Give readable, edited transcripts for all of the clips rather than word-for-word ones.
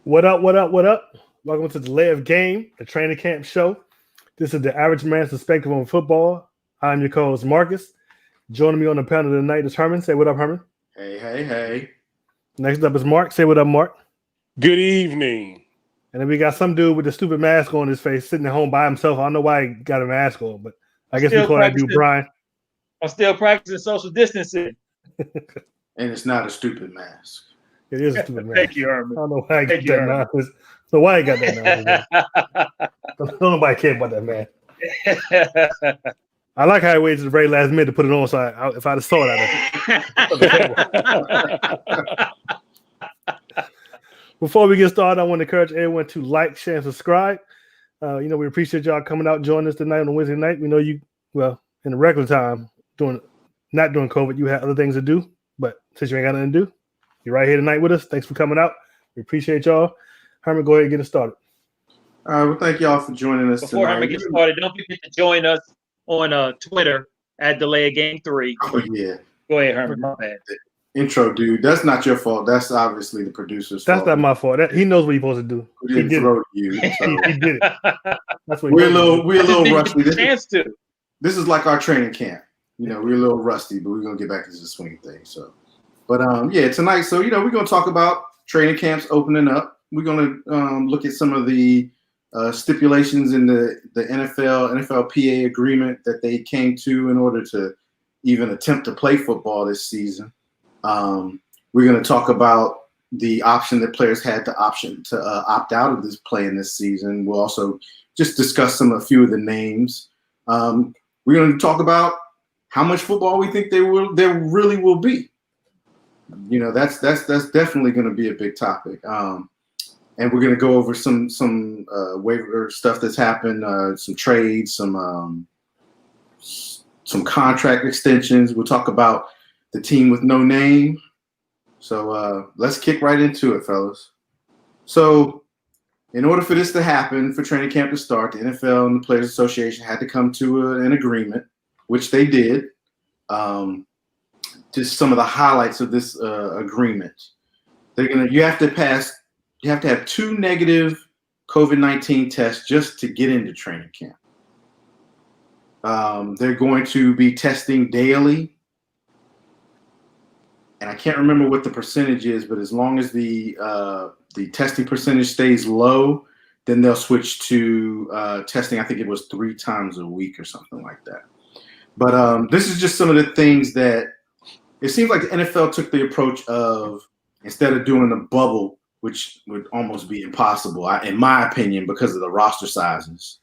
What up, what up, what up? Welcome to the Delay of Game, the training camp show. This is the average man's perspective on football. I'm your co-host, Marcus. Joining me on the panel tonight is Herman. Say what up, Herman. Hey. Next up is Mark. Say what up, Mark. Good evening. And then we got some dude with a stupid mask on his face sitting at home by himself. I don't know why he got a mask on, but I guess we call that dude Brian. I'm still practicing social distancing. And it's not a stupid mask. It is a stupid mask. Thank you, Herman. I don't know why he got that mask. So why he got that mask? Don't nobody care about that man. I like how he waited to the very last minute to put it on. So if I'd have saw it, Before we get started, I want to encourage everyone to like, share, and subscribe. We appreciate y'all coming out and joining us tonight on a Wednesday night. We know you, in the regular time, not doing COVID, you had other things to do. But since you ain't got nothing to do, you're right here tonight with us. Thanks for coming out. We appreciate y'all. Herman, go ahead and get us started. All right, well, thank y'all for joining us Before tonight. Herman gets started, don't forget to join us on Twitter at Delay of Game 3. Oh, yeah. Go ahead, Herman. My bad. Intro, dude. That's not your fault. That's obviously the producer's fault. That's not my fault. He knows what he's supposed to do. We didn't throw you. So. He did it. That's what we're a little rusty. This is like our training camp. We're a little rusty, but we're gonna get back into the swing thing. So, but tonight. So we're gonna talk about training camps opening up. We're gonna look at some of the stipulations in the NFLPA agreement that they came to in order to even attempt to play football this season. We're going to talk about the option that players had to opt out of this playing this season. We'll also just discuss a few of the names. We're going to talk about how much football we think there really will be. That's definitely going to be a big topic. And we're going to go over some waiver stuff that's happened, some trades, some contract extensions. We'll talk about the team with no name. So let's kick right into it, fellas. So in order for this to happen, for training camp to start, the NFL and the Players Association had to come to an agreement, which they did. Just some of the highlights of this agreement. You have to have 2 negative COVID-19 tests just to get into training camp. They're going to be testing daily. And I can't remember what the percentage is, but as long as the testing percentage stays low, then they'll switch to testing. I think it was 3 times a week or something like that. But this is just some of the things that it seems like the NFL took the approach of, instead of doing the bubble, which would almost be impossible, in my opinion, because of the roster sizes.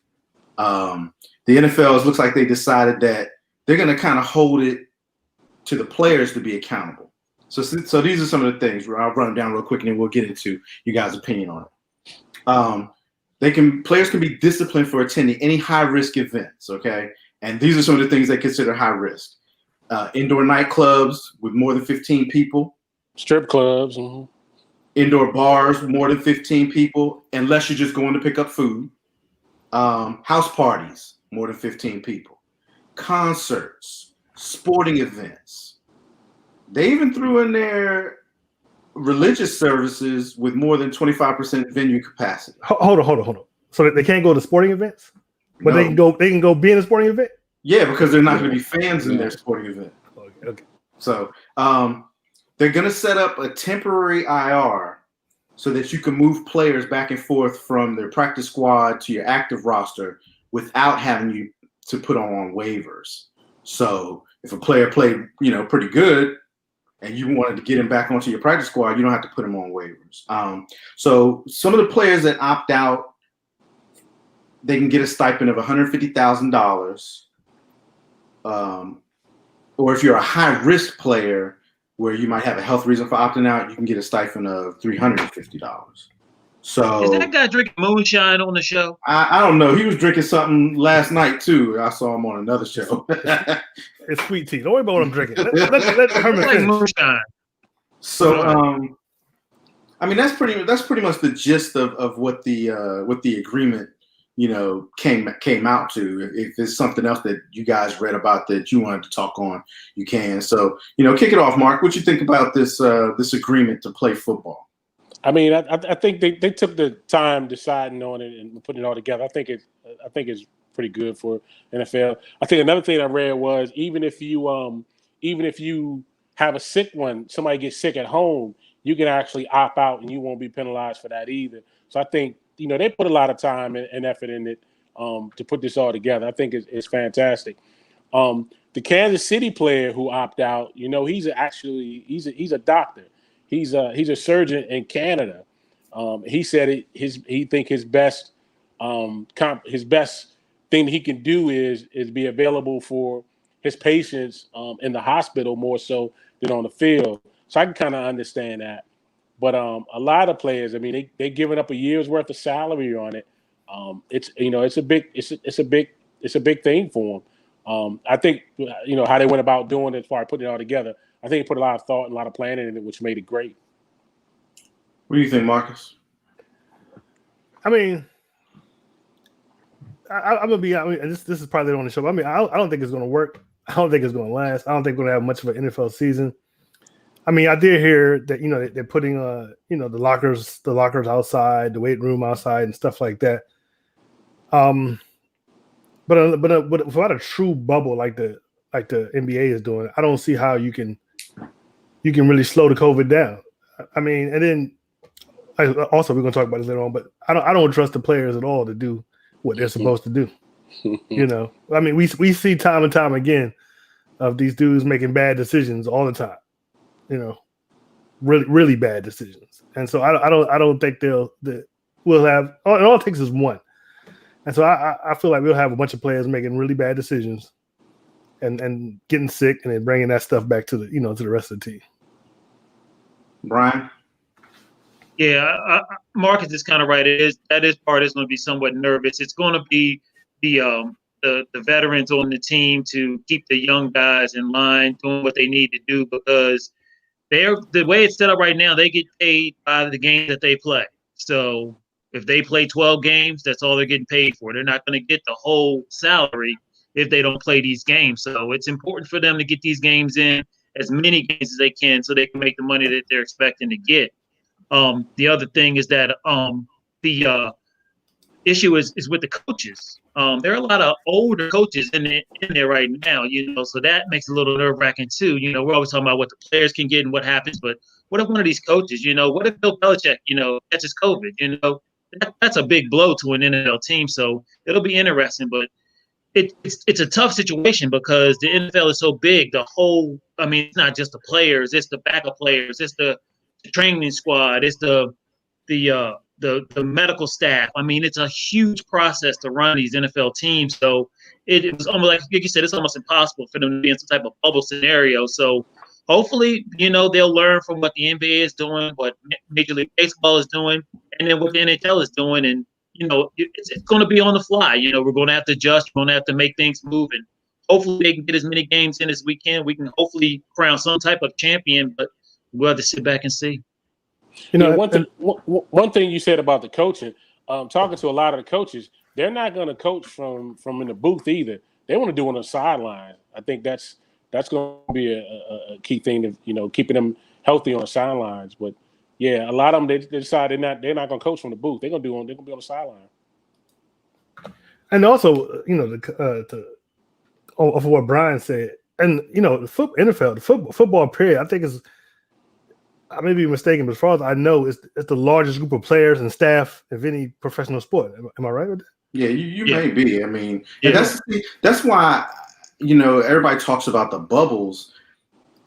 The NFL looks like they decided that they're going to kind of hold it to the players to be accountable. So these are some of the things. I'll run them down real quick, and then we'll get into you guys' opinion on it. Players can be disciplined for attending any high-risk events, okay? And these are some of the things they consider high risk. Indoor nightclubs with more than 15 people. Strip clubs. Mm-hmm. Indoor bars with more than 15 people, unless you're just going to pick up food. House parties, more than 15 people. Concerts, sporting events. They even threw in there religious services with more than 25% venue capacity. Hold on. So they can't go to sporting events, but no. They can go be in a sporting event? Yeah, because they're not going to be fans in their sporting event. Okay. So they're going to set up a temporary IR so that you can move players back and forth from their practice squad to your active roster without having to put on waivers. So if a player played, pretty good, and you wanted to get him back onto your practice squad, you don't have to put him on waivers. So some of the players that opt out, they can get a stipend of $150,000. Or if you're a high-risk player where you might have a health reason for opting out, you can get a stipend of $350. So is that guy drinking moonshine on the show? I don't know. He was drinking something last night too. I saw him on another show. It's sweet tea. Don't worry about what I'm drinking. Let Herman like finish. Moonshine. So that's pretty much the gist of what the agreement came out to. If there's something else that you guys read about that you wanted to talk on, you can. So kick it off, Mark. What you think about this agreement to play football? I mean, I think they took the time deciding on it and putting it all together. I think it's pretty good for NFL. I think another thing I read was even if you have a sick one, somebody gets sick at home, you can actually opt out and you won't be penalized for that either. So I think they put a lot of time and effort in it to put this all together. I think it's fantastic. The Kansas City player who opted out, he's a doctor. He's a surgeon in Canada. He said he think his best thing he can do is be available for his patients in the hospital more so than on the field. So I can kind of understand that. But a lot of players, I mean, they giving up a year's worth of salary on it. It's a big thing for them. I think how they went about doing it as far as putting it all together. I think they put a lot of thought and a lot of planning in it, which made it great. What do you think, Marcus? I mean, I'm gonna be. I mean, this is probably on the show. But I mean, I don't think it's gonna work. I don't think it's gonna last. I don't think we're gonna have much of an NFL season. I mean, I did hear that they're putting the lockers outside, the weight room outside, and stuff like that. But without a true bubble like the NBA is doing, I don't see how you can really slow the COVID down. I mean, and then also we're gonna talk about this later on, but I don't trust the players at all to do what they're supposed to do. I mean, we see time and time again of these dudes making bad decisions all the time. Really, really bad decisions. And so I don't think we'll have. All it takes is one. And so I feel like we'll have a bunch of players making really bad decisions, and getting sick, and then bringing that stuff back to the rest of the team. Brian? Yeah, Marcus is kind of right. That is part is going to be somewhat nervous. It's going to be the veterans on the team to keep the young guys in line, doing what they need to do, because the way it's set up right now, they get paid by the games that they play. So if they play 12 games, that's all they're getting paid for. They're not going to get the whole salary if they don't play these games. So it's important for them to get these games in, as many games as they can, so they can make the money that they're expecting to get. The other thing is that the issue is with the coaches. There are a lot of older coaches in there right now, so that makes it a little nerve-wracking too. We're always talking about what the players can get and what happens, but what if one of these coaches, what if Bill Belichick, catches COVID, that's a big blow to an NFL team. So it'll be interesting, but it's a tough situation because the NFL is so big. It's not just the players, it's the backup players, it's the training squad, it's the medical staff. I mean, it's a huge process to run these NFL teams. So it was almost like you said, it's almost impossible for them to be in some type of bubble scenario. So hopefully, they'll learn from what the NBA is doing, what Major League Baseball is doing, and then what the NHL is doing. And, it's going to be on the fly. We're going to have to adjust. We're going to have to make things move. And hopefully they can get as many games in as we can. We can hopefully crown some type of champion, but we'll have to sit back and see. One thing you said about the coaching, talking to a lot of the coaches, they're not going to coach from in the booth either. They want to do it on the sideline. I think that's going to be a key thing to keeping them healthy on the sidelines. But yeah, a lot of them they decide they're not going to coach from the booth. They're going to be on the sideline. And also, of what Brian said, and the NFL, the football period, I think is. I may be mistaken, but as far as I know, it's the largest group of players and staff of any professional sport. Am I right with that? Yeah, you may be. I mean, that's why everybody talks about the bubbles.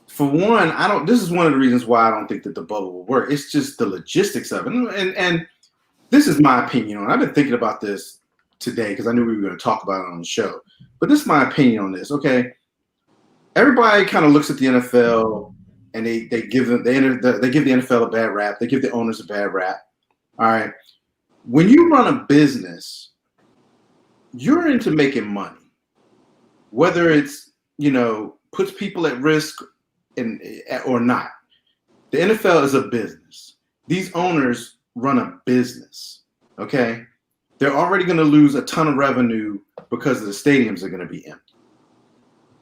For one, this is one of the reasons why I don't think that the bubble will work. It's just the logistics of it, and this is my opinion on it. I've been thinking about this today because I knew we were going to talk about it on the show. But this is my opinion on this. Okay, everybody kind of looks at the NFL. And they give the NFL a bad rap. They give the owners a bad rap. All right. When you run a business, you're into making money. Whether it's, puts people at risk or not. The NFL is a business. These owners run a business. Okay. They're already going to lose a ton of revenue because the stadiums are going to be empty.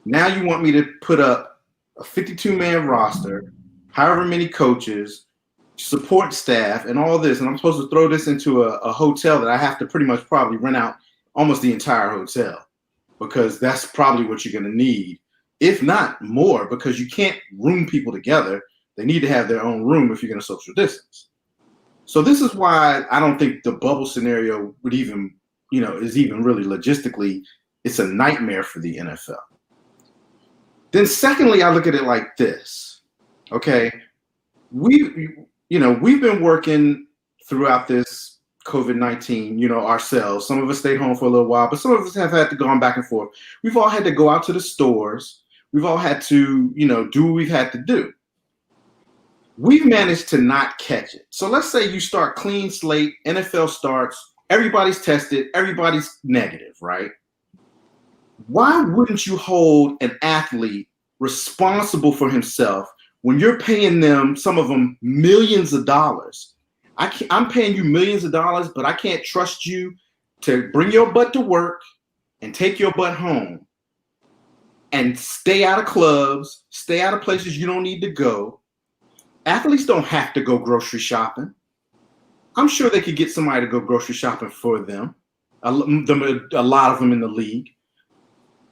Now you want me to put up a 52-man roster, however many coaches, support staff, and all this, and I'm supposed to throw this into a hotel that I have to pretty much probably rent out almost the entire hotel, because that's probably what you're going to need, if not more, because you can't room people together. They need to have their own room if you're going to social distance. So this is why I don't think the bubble scenario would even, is even really logistically, it's a nightmare for the NFL. Then secondly, I look at it like this. Okay, we've been working throughout this COVID-19, ourselves. Some of us stayed home for a little while, but some of us have had to go on back and forth. We've all had to go out to the stores. We've all had to, do what we've had to do. We've managed to not catch it. So let's say you start clean slate, NFL starts, everybody's tested, everybody's negative, right? Why wouldn't you hold an athlete responsible for himself when you're paying them, some of them, millions of dollars? I'm paying you millions of dollars, but I can't trust you to bring your butt to work and take your butt home and stay out of clubs, stay out of places you don't need to go. Athletes don't have to go grocery shopping. I'm sure they could get somebody to go grocery shopping for them, a lot of them in the league.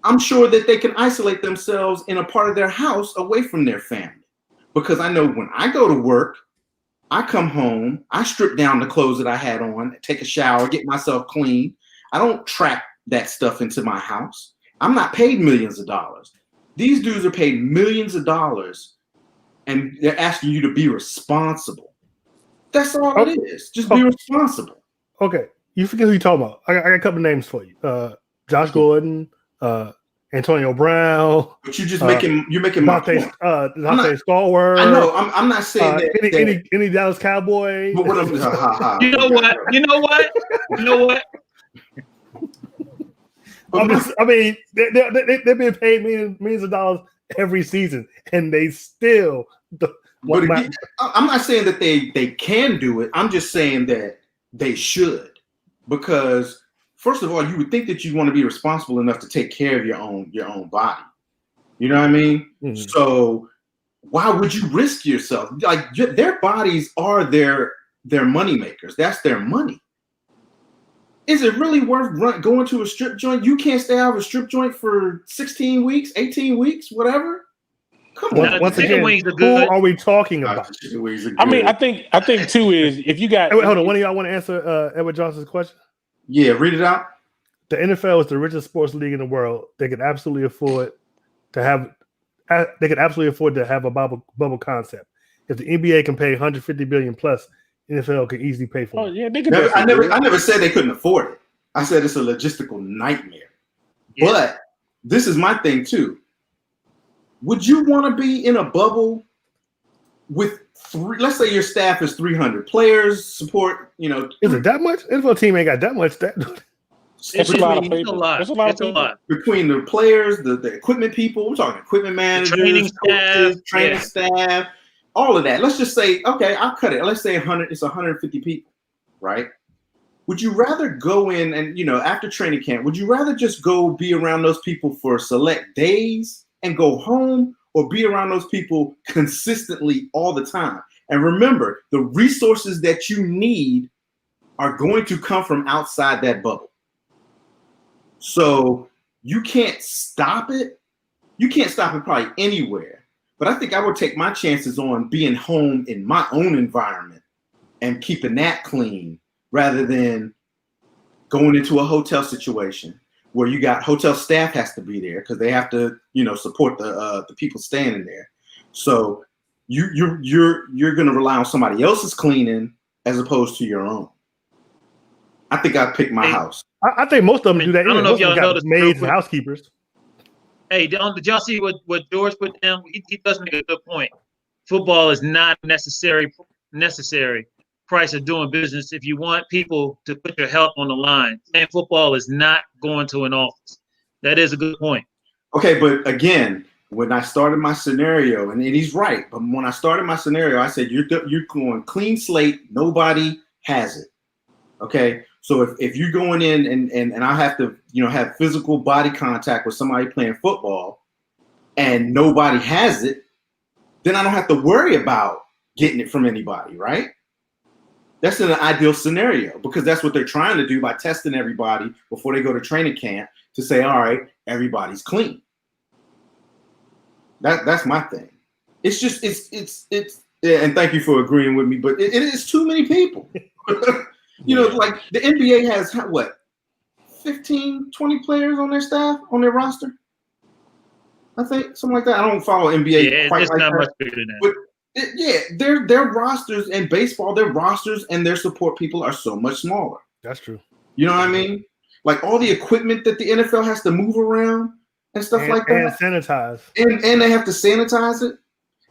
I'm sure that they can isolate themselves in a part of their house away from their family. Because I know when I go to work, I come home, I strip down the clothes that I had on, take a shower, get myself clean. I don't track that stuff into my house. I'm not paid millions of dollars. These dudes are paid millions of dollars, and they're asking you to be responsible. That's all it is. Just be responsible. Okay. You forget who you're talking about. I got a couple names for you. Josh Gordon, Antonio Brown. But you're making my point. Dante Stallworth. I know. I'm not saying that any Dallas Cowboy. But what I'm You know what? They're being paid millions of dollars every season, and they still. But again, I'm not saying that they can do it. I'm just saying that they should, because first of all, you would think that you want to be responsible enough to take care of your own body. You know what I mean? Mm-hmm. So why would you risk yourself? Like, their bodies are their money makers. That's their money. Is it really worth going to a strip joint? You can't stay out of a strip joint for 16 weeks, 18 weeks, whatever. Come on. Once again, who are we talking about? I mean, I think too is if you got. Wait, hold on. One of y'all want to answer Edward Johnson's question? Yeah, read it out. The NFL is the richest sports league in the world. They could absolutely afford to have. They could absolutely afford to have a bubble concept. If the NBA can pay $150 billion plus, NFL could easily pay for it. Oh yeah, they could. I never said they couldn't afford it. I said it's a logistical nightmare. Yeah. But this is my thing too. Would you want to be in a bubble with let's say your staff is 300 players, support, Is it that much? NFL team ain't got that much. It's a lot of people. It's a lot. Between the players, the equipment people, we're talking equipment managers, training staff, all of that. Let's just say, okay, I'll cut it. Let's say 100. It's 150 people, right? Would you rather go in and, after training camp, would you rather just go be around those people for select days and go home, or be around those people consistently all the time? And remember, the resources that you need are going to come from outside that bubble. So you can't stop it. You can't stop it probably anywhere. But I think I would take my chances on being home in my own environment and keeping that clean, rather than going into a hotel situation where you got hotel staff has to be there because they have to, support the people staying in there. So you're going to rely on somebody else's cleaning as opposed to your own. I think I'd pick my house. I think most of them do that. I don't know if y'all noticed maids and housekeepers. Hey, did y'all see what George put down? He does make a good point. Football is not necessary price of doing business if you want people to put your health on the line. And football is not going to an office. That is a good point. Okay, but again, when I started my scenario, and he's right, but when I started my scenario, I said, you're going clean slate. Nobody has it. Okay, so if you're going in and I have to, have physical body contact with somebody playing football and nobody has it, then I don't have to worry about getting it from anybody, right? That's in an ideal scenario because that's what they're trying to do by testing everybody before they go to training camp to say, all right, everybody's clean. That's my thing. It's just it's and thank you for agreeing with me, but it is too many people. You know, like the NBA has what, 15, 20 players on their staff, on their roster? I think something like that. I don't follow NBA quite it's like not that. much bigger than that. But their rosters in baseball, their rosters and their support people are so much smaller. That's true. You know what I mean? Like all the equipment that the NFL has to move around and stuff like that. And sanitize. And they have to sanitize it.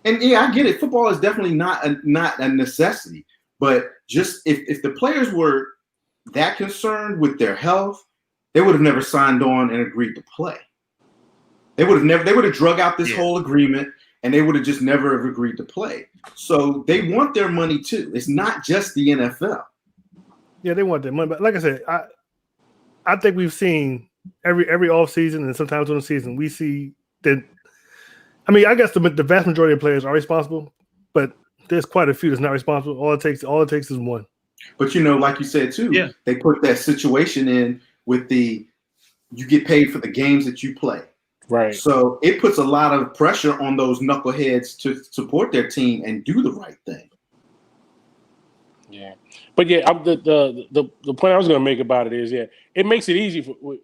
And yeah, I get it. Football is definitely not a necessity. But just if the players were that concerned with their health, they would have never signed on and agreed to play. They would have drug out this whole agreement and they would have just never have agreed to play. So they want their money too. It's not just the NFL. Yeah, they want their money. But like I said, I think we've seen every offseason and sometimes during the season, we see that. I mean, I guess the vast majority of players are responsible, but there's quite a few that's not responsible. All it takes is one. But you know, like you said too, they put that situation in with you get paid for the games that you play. Right. So it puts a lot of pressure on those knuckleheads to support their team and do the right thing. Yeah. But yeah, the point I was going to make about it is, it makes it easy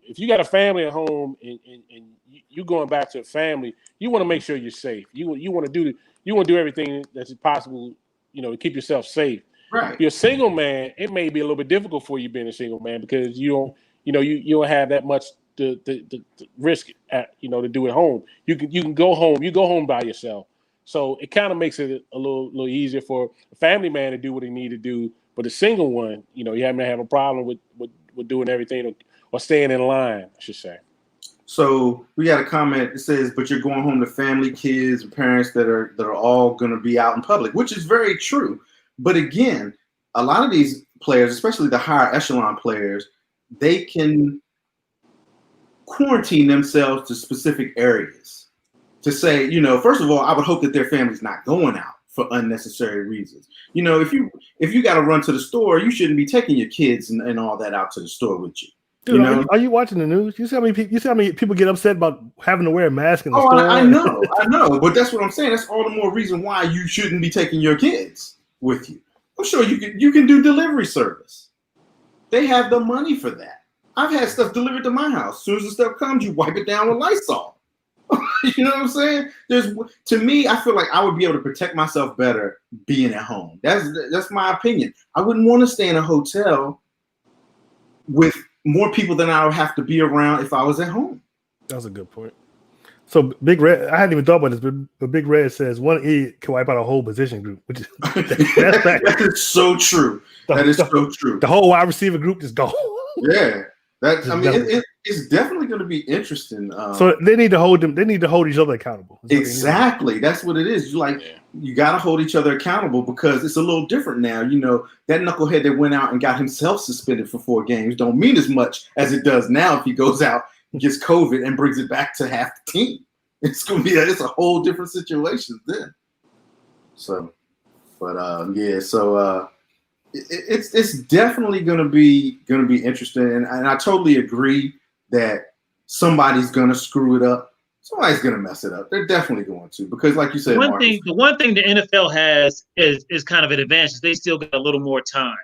if you got a family at home and you going back to a family, you want to make sure you're safe. You want to do everything that's possible, to keep yourself safe. Right. If you're a single man, it may be a little bit difficult for you being a single man because you don't have that much the risk to do at home. You can go home. You go home by yourself. So it kind of makes it a little easier for a family man to do what he need to do. But a single one, you haven't have a problem with doing everything or staying in line, I should say. So we got a comment that says, but you're going home to family, kids, and parents that are all going to be out in public, which is very true. But again, a lot of these players, especially the higher echelon players, they can quarantine themselves to specific areas to say, first of all, I would hope that their family's not going out for unnecessary reasons. If you got to run to the store, you shouldn't be taking your kids and all that out to the store with you. Dude, are you watching the news? You see how many people get upset about having to wear a mask in the store? I know, but that's what I'm saying. That's all the more reason why you shouldn't be taking your kids with you. I'm sure you can do delivery service. They have the money for that. I've had stuff delivered to my house. As soon as the stuff comes, you wipe it down with Lysol. You know what I'm saying? To me, I feel like I would be able to protect myself better being at home. That's my opinion. I wouldn't want to stay in a hotel with more people than I would have to be around if I was at home. That's a good point. So Big Red, I hadn't even thought about this, but Big Red says one idiot can wipe out a whole position group, which is that is so true. That is so true. The whole wide receiver group is gone. Yeah. It's definitely going to be interesting. So they need to hold them. They need to hold each other accountable. Exactly. That's what it is. You got to hold each other accountable because it's a little different now. That knucklehead that went out and got himself suspended for 4 games don't mean as much as it does now if he goes out, gets COVID, and brings it back to half the team. It's going to be it's a whole different situation then. So, but it's definitely going to be interesting, and I totally agree that somebody's going to screw it up. Somebody's going to mess it up. They're definitely going to because, like you said, the one thing the NFL has is kind of an advantage. They still got a little more time.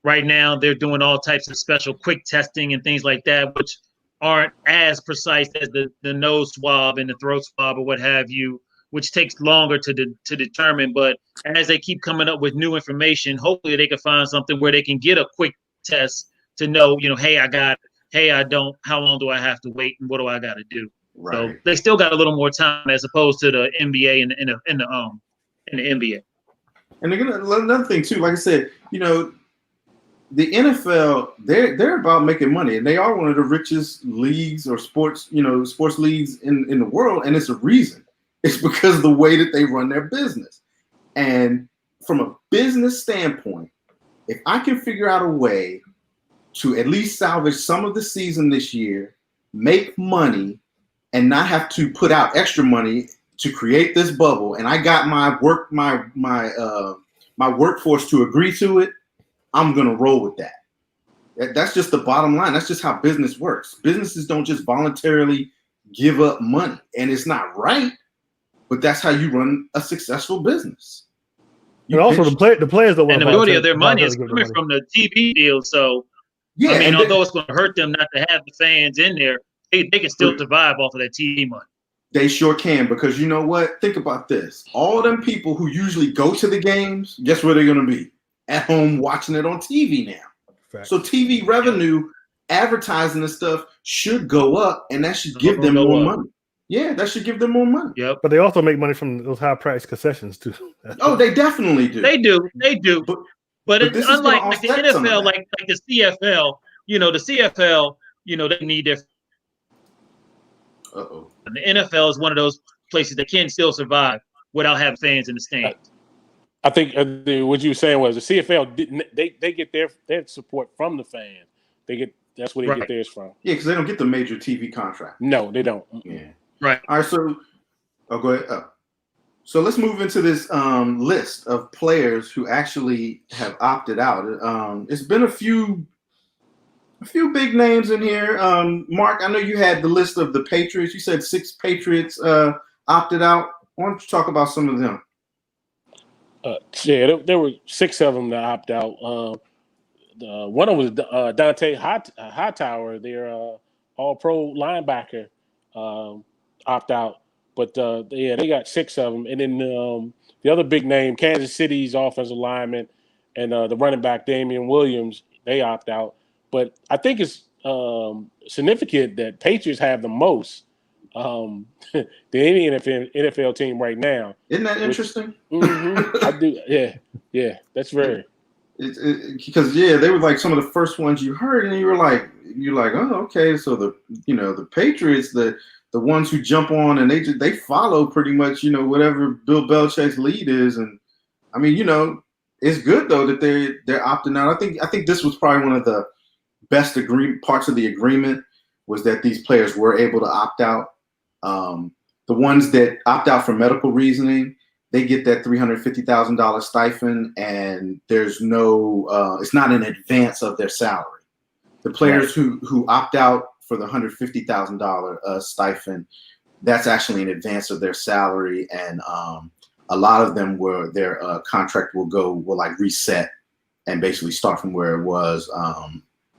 Right now, they're doing all types of special quick testing and things like that, which aren't as precise as the nose swab and the throat swab or what have you, which takes longer to determine. But as they keep coming up with new information, hopefully they can find something where they can get a quick test to know, hey, I got it. Hey, I don't. How long do I have to wait, and what do I got to do? Right. So they still got a little more time as opposed to the NBA and the NBA. And another thing too, like I said, the NFL they're about making money, and they are one of the richest leagues or sports leagues in the world, and it's a reason. It's because of the way that they run their business. And from a business standpoint, if I can figure out a way to at least salvage some of the season this year, make money, and not have to put out extra money to create this bubble, and I got my workforce to agree to it, I'm gonna roll with that. That's just the bottom line. That's just how business works. Businesses don't just voluntarily give up money, and it's not right, but that's how you run a successful business. And also the players don't want and the majority of their money is coming from the TV deal. So yeah, I mean, although it's going to hurt them not to have the fans in there, they can still survive off of that TV money. They sure can, because you know what? Think about this. All them people who usually go to the games, guess where they're going to be? At home watching it on TV now. Fact. So TV revenue, advertising and stuff should go up, and that should give them more money. Yeah, that should give them more money. Yep. But they also make money from those high price concessions too. Oh, they definitely do. They do. But it's unlike like the NFL, like the CFL. You know, the CFL. You know, they need their. Uh-oh. And the NFL is one of those places that can still survive without having fans in the stands. I think what you were saying was the CFL didn't. They get their support from the fans. That's where they get theirs from. Yeah, because they don't get the major TV contract. No, they don't. Yeah. Right. All right. So, go ahead. So let's move into this list of players who actually have opted out. It's been a few big names in here. Mark, I know you had the list of the Patriots. You said 6 Patriots opted out. Why don't you talk about some of them? There were 6 of them that opt out. One of them was Dante Hightower, their all-pro linebacker, opt out. But they got 6 of them. And then the other big name, Kansas City's offensive lineman and the running back, Damian Williams, they opt out. But I think it's significant that Patriots have the most than any NFL team right now. Isn't that interesting? I do. Yeah. That's very. Because they were like some of the first ones you heard, and you're like, oh, okay. So the Patriots, the ones who jump on and they follow pretty much whatever Bill Belichick's lead is, and I mean it's good though that they're opting out. I think this was probably one of the best parts of the agreement was that these players were able to opt out. The ones that opt out for medical reasoning, they get that $350,000 stipend, and there's no, it's not in advance of their salary. The players who opt out for the $150,000 stipend, that's actually in advance of their salary, and a lot of them their contract will like reset and basically start from where it was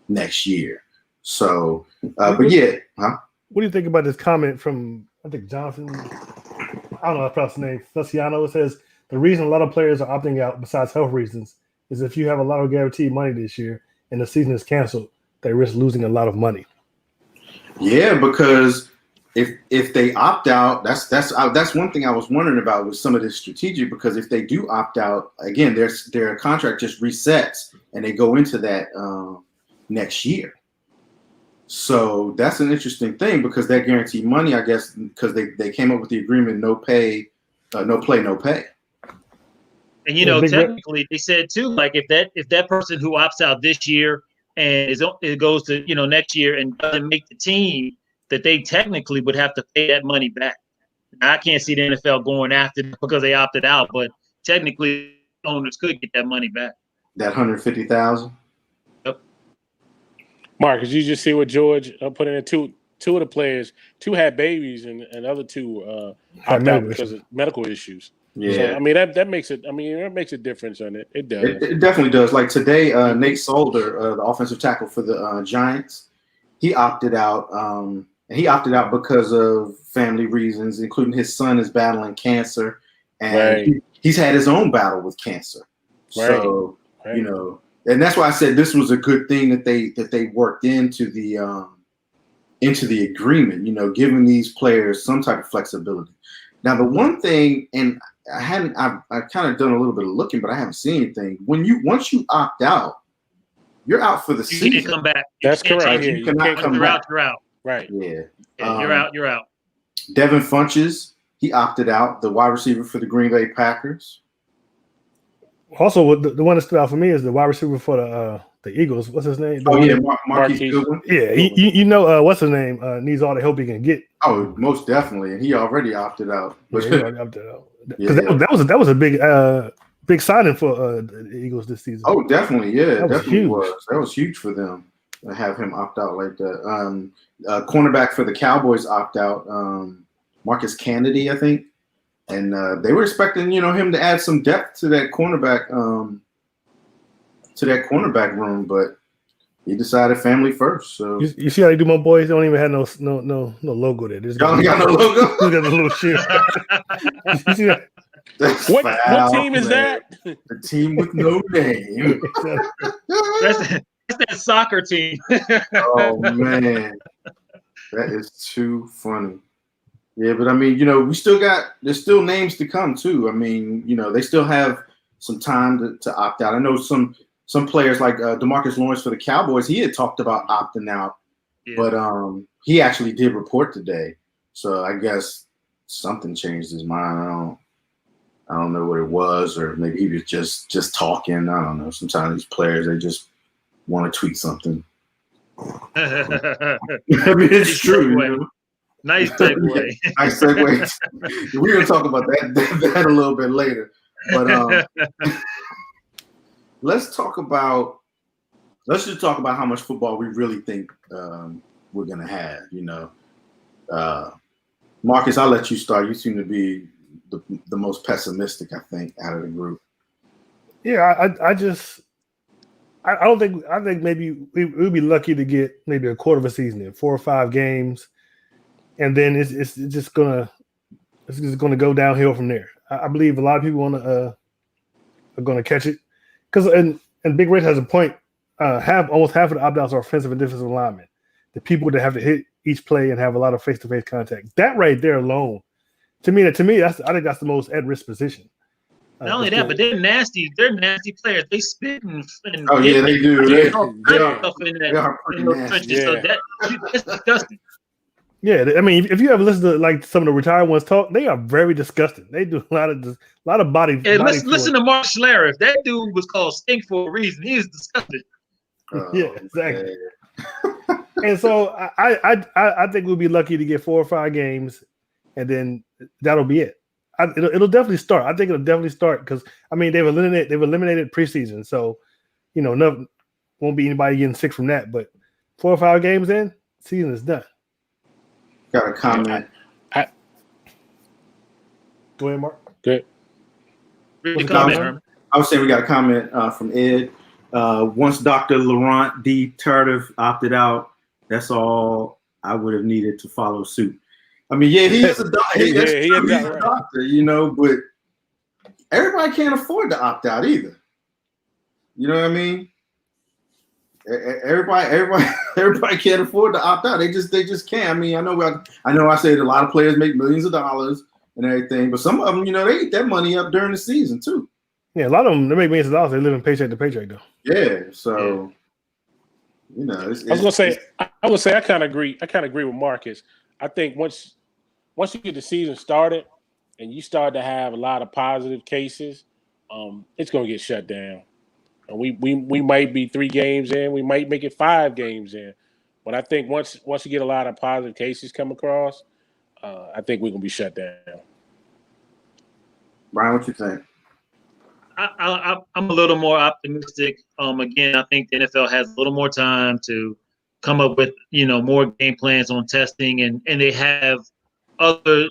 next year. So, but yeah, huh? What do you think about this comment from, I think, Jonathan? I don't know how to pronounce his name. Feliciano. It says the reason a lot of players are opting out, besides health reasons, is if you have a lot of guaranteed money this year and the season is canceled, they risk losing a lot of money. Yeah, because if they opt out, that's one thing I was wondering about with some of this strategic. Because if they do opt out, again, their contract just resets and they go into that next year. So that's an interesting thing because that guaranteed money, I guess, because they came up with the agreement, no play, no pay. And technically, they said too, like if that person who opts out this year and it goes to next year and doesn't make the team, that they technically would have to pay that money back. Now, I can't see the NFL going after them because they opted out, but technically, owners could get that money back. That $150,000. Mark, did you just see what George put in? Two of the players, 2 had babies, and other 2 opted out because of medical issues. Yeah, so, I mean that makes it. I mean, it makes a difference on it. It does. It definitely does. Like today, Nate Solder, the offensive tackle for the Giants, he opted out. And he opted out because of family reasons, including his son is battling cancer, and he's had his own battle with cancer. So and that's why I said this was a good thing that they worked into the agreement, giving these players some type of flexibility. Now, the one thing, and I've kind of done a little bit of looking, but I haven't seen anything. Once you opt out, you're out for the season. You can come back. That's correct. You cannot come back. You're out. Right. Yeah. You're out. Devin Funchess, he opted out, the wide receiver for the Green Bay Packers. Also, the one that stood out for me is the wide receiver for the Eagles. What's his name? Marquise Goodwin. Yeah, what's his name? Needs all the help he can get. Oh, most definitely, and he already opted out. Yeah, But he already opted out. 'Cause Yeah. that was a big signing for the Eagles this season. Oh, definitely, yeah, That was definitely huge. was. That was huge for them to have him opt out like that. Cornerback for the Cowboys opt out. Marcus Kennedy, I think, and they were expecting him to add some depth to that cornerback room, but he decided family first. So You see how they do, my boys? They don't even have no logo there. They just y'all got no logo. just got the little shield. You see that? That's What foul, team is man. that? The team with no name. That's that soccer team. Oh man, that is too funny. Yeah, but I mean, there's still names to come too. I mean, they still have some time to opt out. I know some players like DeMarcus Lawrence for the Cowboys. He had talked about opting out, but he actually did report today. So I guess something changed his mind. I don't know what it was, or maybe he was just talking. I don't know. Sometimes these players, they just want to tweet something. I mean, it's true. Nice segue. Nice segue. We're gonna talk about that a little bit later. But let's just talk about how much football we really think we're gonna have. Marcus, I'll let you start. You seem to be the most pessimistic, I think, out of the group. Yeah, I think maybe we'd be lucky to get maybe a quarter of a season in 4 or 5 games, and then it's just gonna go downhill from there. I believe a lot of people are gonna catch it because and Big Red has a point. Almost half of the opt-outs are offensive and defensive linemen, the people that have to hit each play and have a lot of face-to-face contact. That right there alone, to me, I think that's the most at-risk position. Not only that, but they're nasty. They're nasty players. They spit and oh yeah, they do. They are pretty nasty. So that's disgusting. Yeah, I mean, if you ever listen to like some of the retired ones talk, they are very disgusting. They do a lot of body. Hey, listen to Mark Schlereth. That dude was called Stink for a reason. He is disgusting. Yeah, exactly. And so I think we'll be lucky to get 4 or 5 games, and then that'll be it. It'll definitely start. I think it'll definitely start because I mean they've eliminated preseason, so won't be anybody getting sick from that. But 4 or 5 games in, season is done. Got a comment. Go ahead, Mark. Good. Really comment, Herman. I was saying we got a comment from Ed. Once Dr. Laurent D. Tardif opted out, that's all I would have needed to follow suit. I mean, yeah, he is a doctor. He's a doctor, but everybody can't afford to opt out either. You know what I mean? Everybody can't afford to opt out. They just can't. I mean, I know I said a lot of players make millions of dollars and everything, but some of them, they eat that money up during the season too. Yeah, a lot of them, they make millions of dollars. They live in paycheck to paycheck though. Yeah, so I would say I kind of agree. I kind of agree with Marcus. I think once you get the season started and you start to have a lot of positive cases, it's going to get shut down. And we might be 3 games in, we might make it 5 games in, but I think once you get a lot of positive cases come across, I think we're going to be shut down. Brian, what you think? I'm a little more optimistic. Again, I think the NFL has a little more time to come up with more game plans on testing, and they have other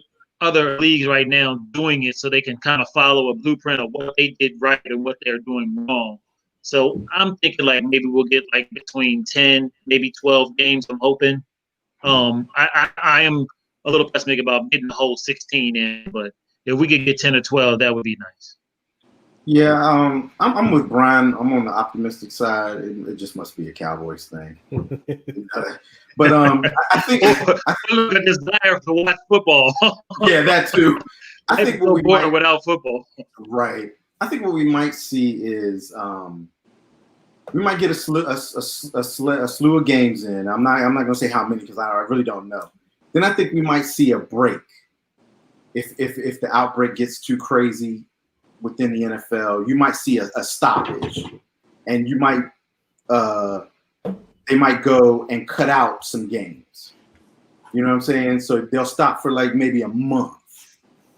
leagues right now doing it, so they can kind of follow a blueprint of what they did right and what they're doing wrong. So I'm thinking like maybe we'll get like between 10, maybe 12 games. I'm hoping. I am a little pessimistic about getting the whole 16 in, but if we could get 10 or 12, that would be nice. Yeah, I'm with Brian. I'm on the optimistic side. It just must be a Cowboys thing. But I think look at this desire to watch football. Yeah, that too. I think what we might, without football. Right. I think what we might see is we might get a slew of games in. I'm not going to say how many because I really don't know. Then I think we might see a break if the outbreak gets too crazy within the NFL. You might see a stoppage, and you might they might go and cut out some games You know what I'm saying? So they'll stop for like maybe a month.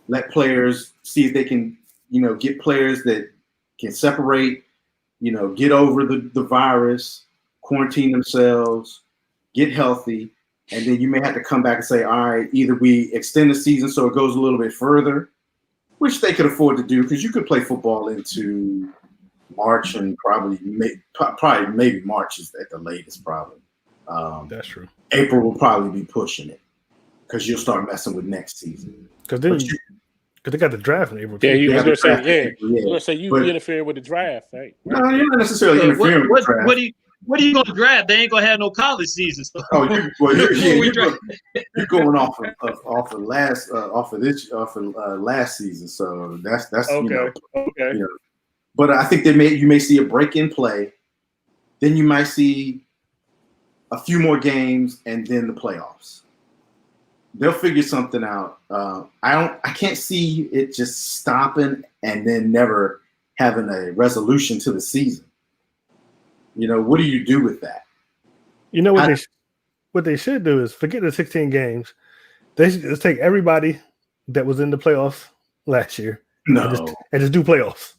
Let players see if they can, get players that can separate, get over the virus, quarantine themselves, get healthy, and then you may have to come back and say, all right, either we extend the season so it goes a little bit further, which they could afford to do because you could play football into March and probably maybe March is at the latest probably. That's true. April will probably be pushing it because you'll start messing with next season. Because they got the draft in April. Yeah, too. you was Yeah, gonna say, yeah. I was gonna say you interfere with the draft, right? No, you're not necessarily So interfering with the draft. what are you going to draft? They ain't going to have no college season. So. Oh, you're going off of last season, so that's Okay. Okay. But I think you may see a break in play, then you might see a few more games, and then the playoffs. They'll figure something out. I can't see it just stopping and then never having a resolution to the season. What do you do with that? What they should do is forget the 16 games. They should just take everybody that was in the playoffs last year and just do playoffs.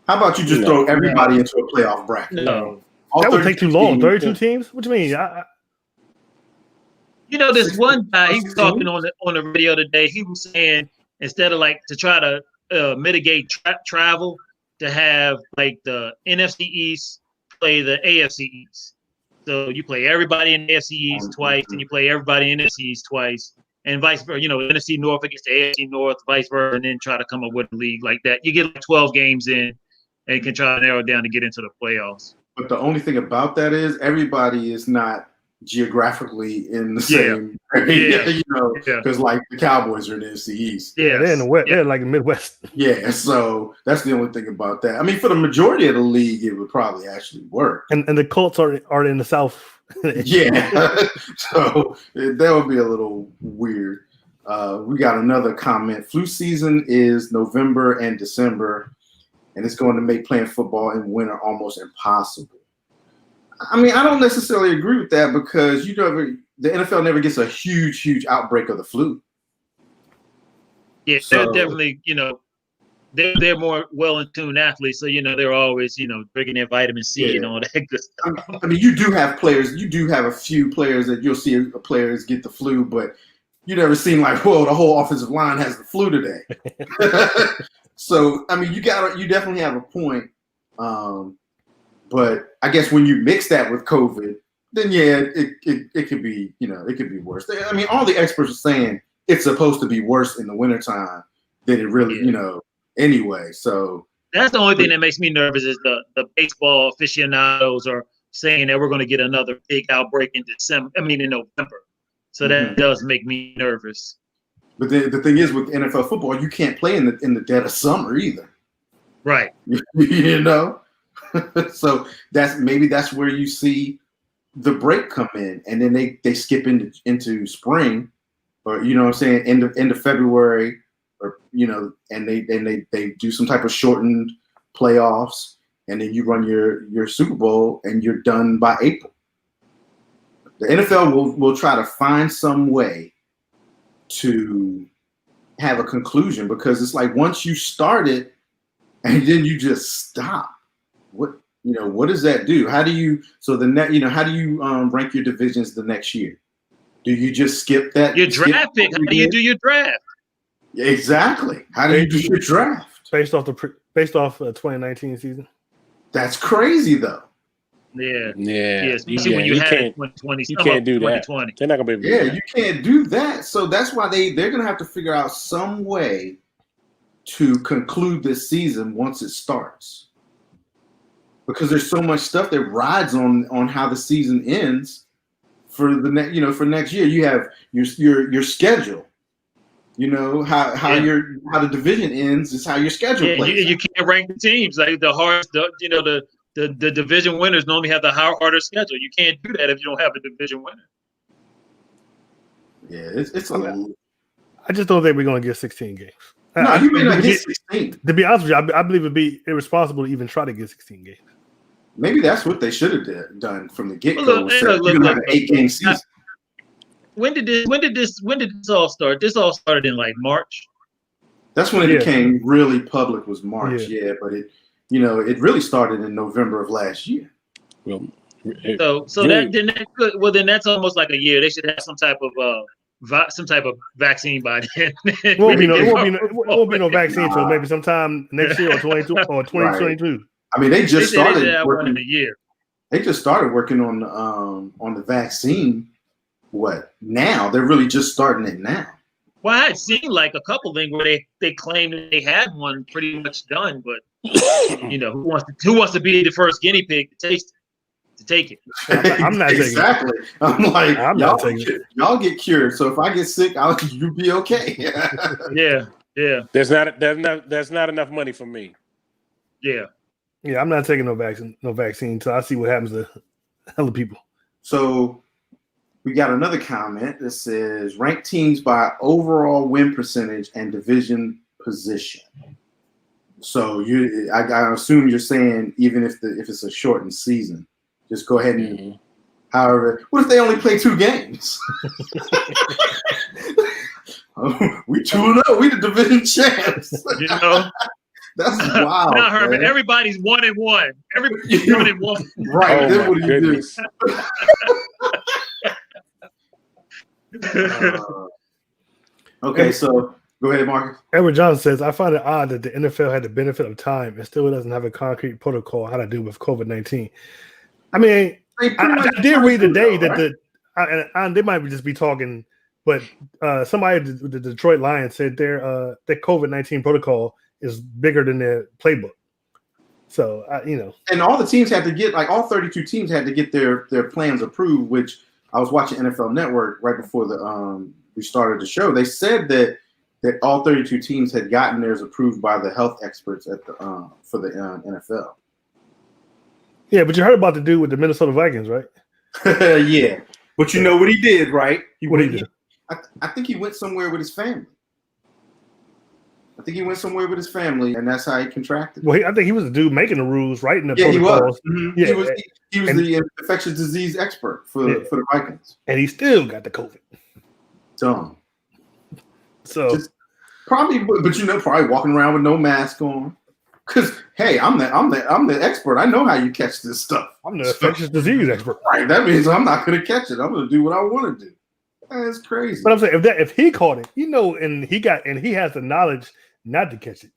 How about you just throw everybody into a playoff bracket? No. That would take too long. 32 teams? What do you mean? This one guy, he was talking on the radio today. He was saying instead of to try to mitigate travel, to have like the NFC East play the AFC East. So you play everybody in the AFC East twice, and you play everybody in the NFC East twice, and vice versa. NFC North against the AFC North, vice versa, and then try to come up with a league like that. You get 12 games in, and can try to narrow it down to get into the playoffs. But the only thing about that is everybody is not geographically in the same area, because like the Cowboys are in the NFC East. Yeah, they're in the West. They're like the Midwest. Yeah, so that's the only thing about that. I mean, for the majority of the league, it would probably actually work. And the Colts are in the South. Yeah, so that would be a little weird. We got another comment. Flu season is November and December, and it's going to make playing football in winter almost impossible. I mean, I don't necessarily agree with that because the NFL never gets a huge outbreak of the flu. Yeah, so, they're definitely, they're more well-in-tune athletes, so they're always, drinking their vitamin C and all that good stuff. I mean, you do have players. You do have a few players that you'll see players get the flu, but you never seen like, whoa, the whole offensive line has the flu today. So, I mean, you definitely have a point. But I guess when you mix that with COVID, then it could be, it could be worse. I mean, all the experts are saying it's supposed to be worse in the wintertime than it really, anyway. So that's the only thing that makes me nervous is the baseball aficionados are saying that we're going to get another big outbreak in November. So that does make me nervous. But the thing is with NFL football, you can't play in the dead of summer either. Right. So that's where you see the break come in, and then they skip into spring, or what I'm saying, end of February, or and they do some type of shortened playoffs, and then you run your Super Bowl and you're done by April. The NFL will try to find some way to have a conclusion, because it's like once you start it and then you just stop. What does that do? How do you how do you rank your divisions the next year? Do you just skip that? Your draft pick. How do you do your draft? Exactly. How do you do your draft? Based off 2019 season. That's crazy though. Yeah. Especially when you can't 2020. You can't do that. 2020. They're not gonna be able to do that. You can't do that. So that's why they're gonna have to figure out some way to conclude this season once it starts. Because there's so much stuff that rides on how the season ends for the for next year. You have your schedule. How the division ends is how your schedule plays. You can't rank the teams like the division winners normally have the harder schedule. You can't do that if you don't have a division winner. Yeah, it's I just don't think we're going to get 16 games. No, you may not get 16. To be honest with you, I believe it'd be irresponsible to even try to get 16 games. Maybe that's what they should have done from the get-go. You're going to have an 8-game season. when did this all start? This all started in like March. That's when it became really public, was March. Yeah, but it really started in November of last year. Well, then that's almost like a year. They should have some type of vaccine by then. It won't be no vaccine until maybe sometime next year or 2022. Right. I mean, they started working in a year. They just started working on the vaccine. What now? They're really just starting it now. Well, I had seen like a couple things where they claimed that they had one pretty much done, but who wants to be the first guinea pig to taste it, to take it? I'm not exactly. taking it. I'm like, not taking it. Y'all get cured. So if I get sick, you'll be okay. Yeah. There's not enough money for me. Yeah. Yeah, I'm not taking no vaccine until I see what happens to other people. So we got another comment that says rank teams by overall win percentage and division position. So I assume you're saying even if it's a shortened season, just go ahead and however. What if they only play 2 games? We 2-0. We the division champs. That's wild. Now, Herman, everybody's 1-1. Everybody's 1-1. Right. Oh, then what do you goodness. do? Okay, so go ahead, Marcus. Edward Johnson says, I find it odd that the NFL had the benefit of time and still doesn't have a concrete protocol how to deal with COVID-19. I mean, I did read today that they might just be talking, but somebody at the Detroit Lions said their COVID-19 protocol is bigger than their playbook. So, And all the teams had to get, like all 32 teams had to get their plans approved, which I was watching NFL Network right before we started the show. They said that all 32 teams had gotten theirs approved by the health experts at for the NFL. Yeah, but you heard about the dude with the Minnesota Vikings, right? Yeah. But you know what he did, right? What he did? I think he went somewhere with his family. And that's how he contracted. Well, I think he was the dude making the rules, writing the He was. protocols. Mm-hmm. Yeah, he was the infectious disease expert for the Vikings. And he still got the COVID. Dumb. So just probably, but probably walking around with no mask on. Because hey, I'm the expert. I know how you catch this stuff. I'm the infectious disease expert. Right. That means I'm not going to catch it. I'm going to do what I want to do. That's crazy. But I'm saying if he caught it, and he has the knowledge not to catch it.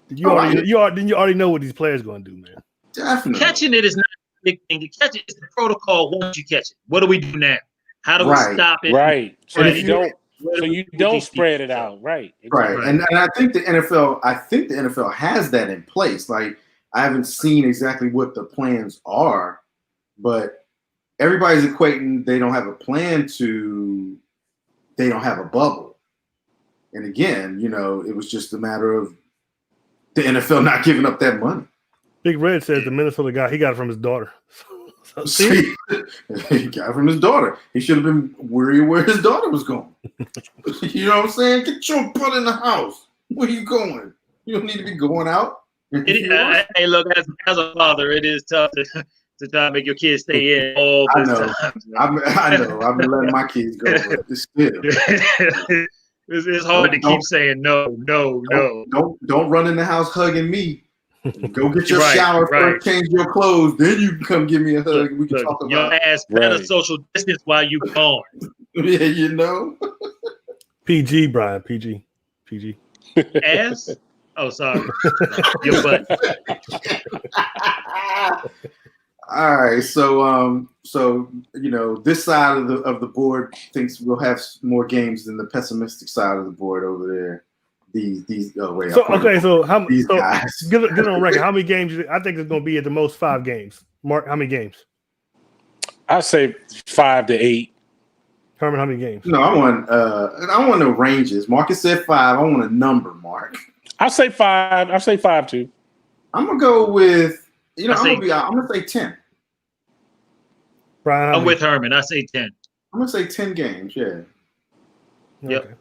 You already know what these players going to do, man. Definitely. Catching it is not a big thing. To catch it is the protocol once you catch it. What do we do now? How do we stop it? Right. So you don't spread it out. Right. Right. And I think the NFL has that in place. Like I haven't seen exactly what the plans are, but everybody's equating they don't have a plan to they don't have a bubble. And again, it was just a matter of the NFL not giving up that money. Big Red says the Minnesota guy, he got it from his daughter. See? He got it from his daughter. He should have been worried where his daughter was going. You know what I'm saying? Get your butt in the house. Where are you going? You don't need to be going out. Hey, look, as a father, it is tough to try to make your kids stay in all this time. I know. I've been letting my kids go, but it's still. It's hard to keep saying no. Don't run in the house hugging me. Go get your shower first, change your clothes, then you can come give me a hug. We can talk about your ass better social distance while you gone. Yeah, PG, Brian. PG. Ass? Oh, sorry. Your butt. All right, so this side of the board thinks we'll have more games than the pessimistic side of the board over there. These guys. Get on record. How many games? I think it's going to be at the most 5 games. Mark, how many games? I say 5 to 8. Herman, how many games? No, I want the ranges. Marcus said 5. I want a number, Mark. I say 5. I say 5 too. I'm gonna go with I'm gonna say 10. Brian, I'm with Herman. I say 10. I'm gonna say 10 games. Yeah. Yep. Okay.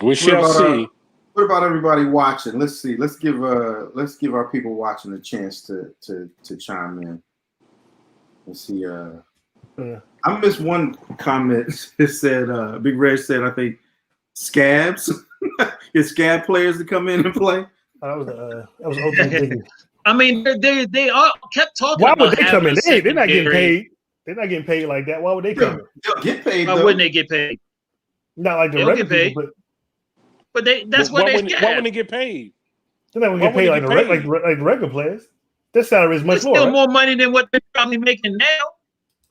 We shall see. What about everybody watching? Let's see. Let's give our people watching a chance to chime in. Let's see. I missed one comment. It said, Big Red said, I think, scabs. It's scab players to come in and play. That was Oakland Biggie. I mean, they all kept talking. Why about would they come in? They're not getting secondary. paid. They're not getting paid like that. Why would they come in? They'll get paid. Why though. wouldn't they get paid? Not like the They'll regular get paid. people, But that's Why what they wouldn't get. they get paid? they're not gonna Why get paid like wouldn't the they re- get like the regular players. Their salary is much It's more. still Right? more money than what they're probably making now.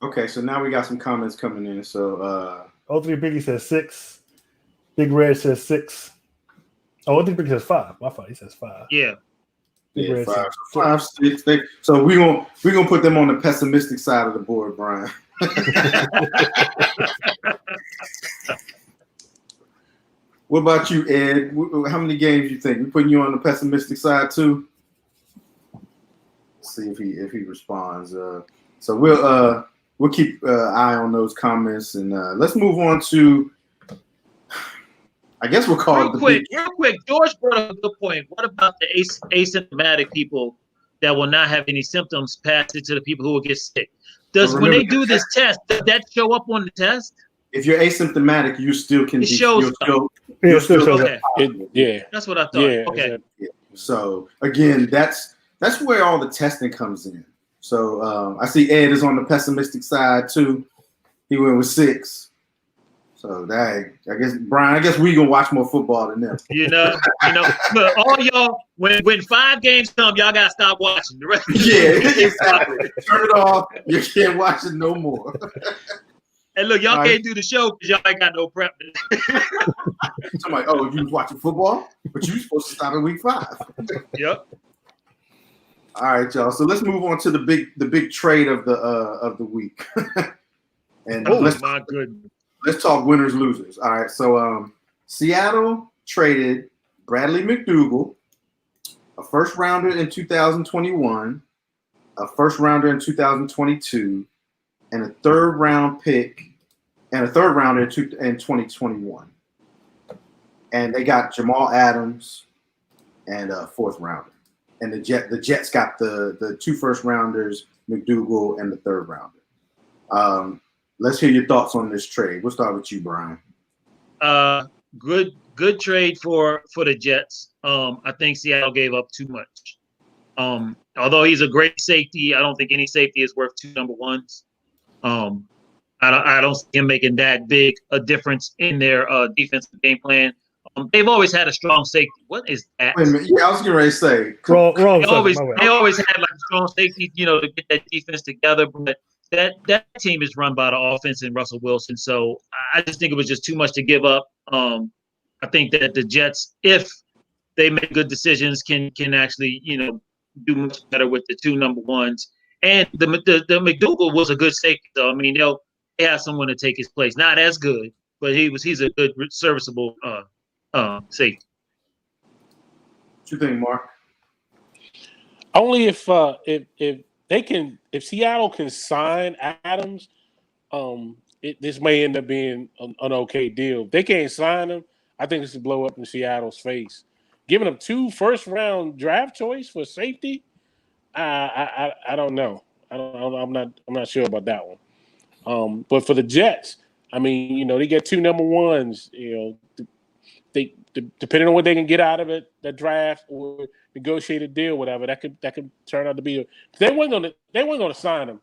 Okay, so now we got some comments coming in. So, O3 Biggie says 6. Big Red says 6. Oh, O3 Biggie says 5. My fault. He says 5. Yeah. Big yeah, Red says 5, 6. So we're gonna put them on the pessimistic side of the board, Brian. What about you, Ed? How many games you think? We putting you on the pessimistic side too? Let's see if he responds. So we'll keep eye on those comments, and let's move on to. I guess we'll call Real quick. George brought up a good point. What about the asymptomatic people that will not have any symptoms pass it to the people who will get sick? When they do this test, does that show up on the test? If you're asymptomatic, you still can. It shows up. Yeah, it still shows up. Okay. Yeah. That's what I thought. Yeah. Okay. So again, that's where all the testing comes in. So I see Ed is on the pessimistic side too. He went with 6. So that I guess Brian, we gonna watch more football than them. You know, look, all y'all when 5 games come, y'all gotta stop watching. The rest Yeah, exactly. Turn it off. You can't watch it no more. And look, y'all All right. can't do the show because y'all ain't got no prep. Somebody, oh, you was watching football, but you supposed to stop at week 5. Yep. All right, y'all. So let's move on to the big trade of the week. And Oh let's my goodness. talk winners losers. All right. So Seattle traded Bradley McDougald, a first rounder in 2021, a first rounder in 2022, and a third round pick and a third rounder in 2021. And they got Jamal Adams and a fourth rounder. And the Jets got the 2 first rounders, McDougald, and the third rounder. Let's hear your thoughts on this trade. We'll start with you, Brian. Good trade for the Jets. I think Seattle gave up too much. Although he's a great safety, I don't think any safety is worth 2 number ones. I don't see him making that big a difference in their defensive game plan. They've always had a strong safety. What is that? Wait a minute. Yeah, I was getting ready to say. Wrong They subject, my always bad. had like a strong safety, to get that defense together. But that team is run by the offense and Russell Wilson. So I just think it was just too much to give up. I think that the Jets, if they make good decisions, can actually do much better with the 2 number ones. And the McDougald was a good safety. So I mean they have someone to take his place. Not as good, but he's a good serviceable safety. What you think, Mark? Only if Seattle can sign Adams, this may end up being an okay deal. If they can't sign him, I think this would blow up in Seattle's face. Giving them 2 first-round draft choice for safety, I don't know. I'm not sure about that one. But for the Jets, I mean, they get 2 number ones. They depending on what they can get out of it, the draft or negotiate a deal, whatever, that could turn out to be. They weren't going to sign him.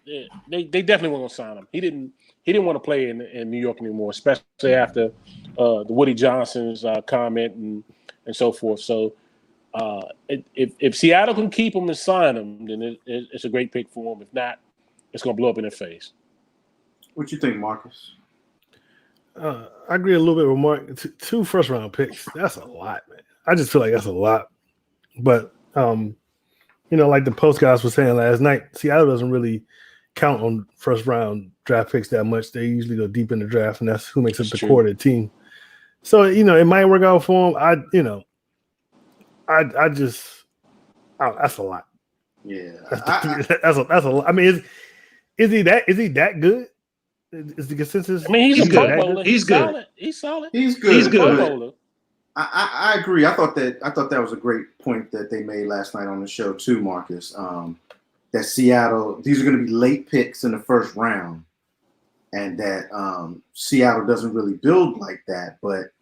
They definitely weren't going to sign him. He didn't want to play in New York anymore, especially after the Woody Johnson's comment and so forth. So if Seattle can keep him and sign him, then it's a great pick for him. If not, it's going to blow up in their face. What you think, Marcus? I agree a little bit with Mark. 2 first round picks. That's a lot, man. I just feel like that's a lot. But like the post guys were saying last night, Seattle doesn't really count on first round draft picks that much. They usually go deep in the draft, and that's who makes up the core of the team. So it might work out for him. That's a lot. Yeah, that's a lot. I mean, is he that good? Is the consensus? I mean, he's a good. Pro Bowler. He's good. He's solid. He's good. He's good. Pro Bowler. I agree. I thought that was a great point that they made last night on the show too, Marcus. That Seattle, these are going to be late picks in the first round. and that Seattle doesn't really build like that. But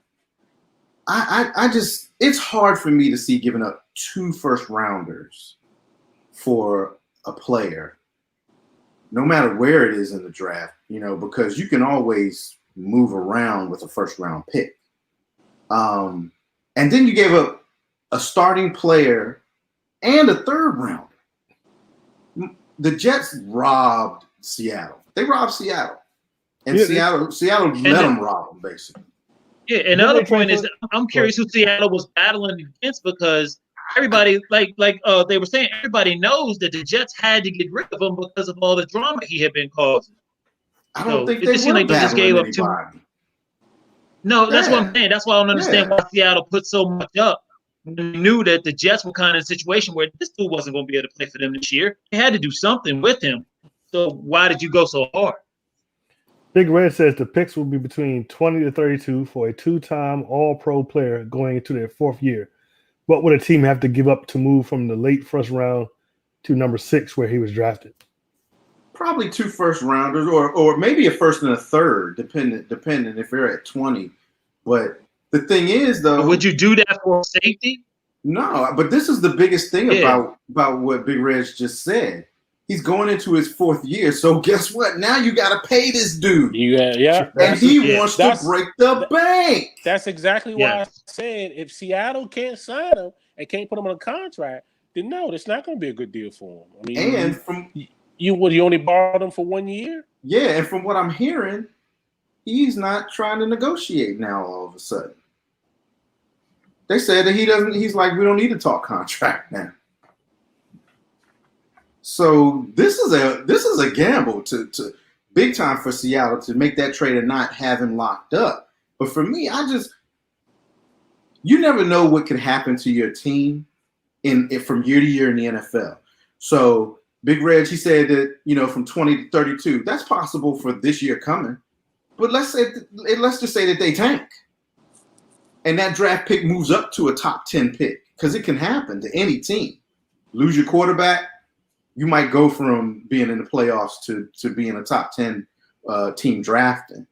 I just, it's hard for me to see giving up 2 first-rounders for a player, no matter where it is in the draft, because you can always move around with a first-round pick. And then you gave up a starting player and a third-rounder. The Jets robbed Seattle. They robbed Seattle. And Seattle let them rob them, basically. Yeah, and the other point is, I'm curious who Seattle was battling against, because everybody, like they were saying, everybody knows that the Jets had to get rid of him because of all the drama he had been causing. I don't think they were battling anybody. No, that's what I'm saying. That's why I don't understand why Seattle put so much up. They knew that the Jets were kind of in a situation where this dude wasn't going to be able to play for them this year. They had to do something with him. So why did you go so hard? Big Red says the picks will be between 20 to 32 for a 2-time All-Pro player going into their 4th year. What would a team have to give up to move from the late first round to number 6 where he was drafted? Probably 2 first-rounders, or maybe a first and a third, depending if they're at 20. But the thing is, though, would you do that for safety? No, but this is the biggest thing about what Big Reg just said. He's going into his 4th year, so guess what? Now you got to pay this dude. And he wants to break the bank. That's exactly why I said if Seattle can't sign him and can't put him on a contract, then no, it's not going to be a good deal for him. I mean, you only borrowed him for 1 year? Yeah, and from what I'm hearing, he's not trying to negotiate now all of a sudden. They said that he's like, we don't need to talk contract now. So this is a gamble to big time for Seattle to make that trade and not have him locked up. But for me, you never know what could happen to your team from year to year in the NFL. So Big Reg, he said that, from 20 to 32, that's possible for this year coming. But let's just say that they tank. And that draft pick moves up to a top 10 pick, because it can happen to any team. Lose your quarterback, you might go from being in the playoffs to being a top 10 team drafting.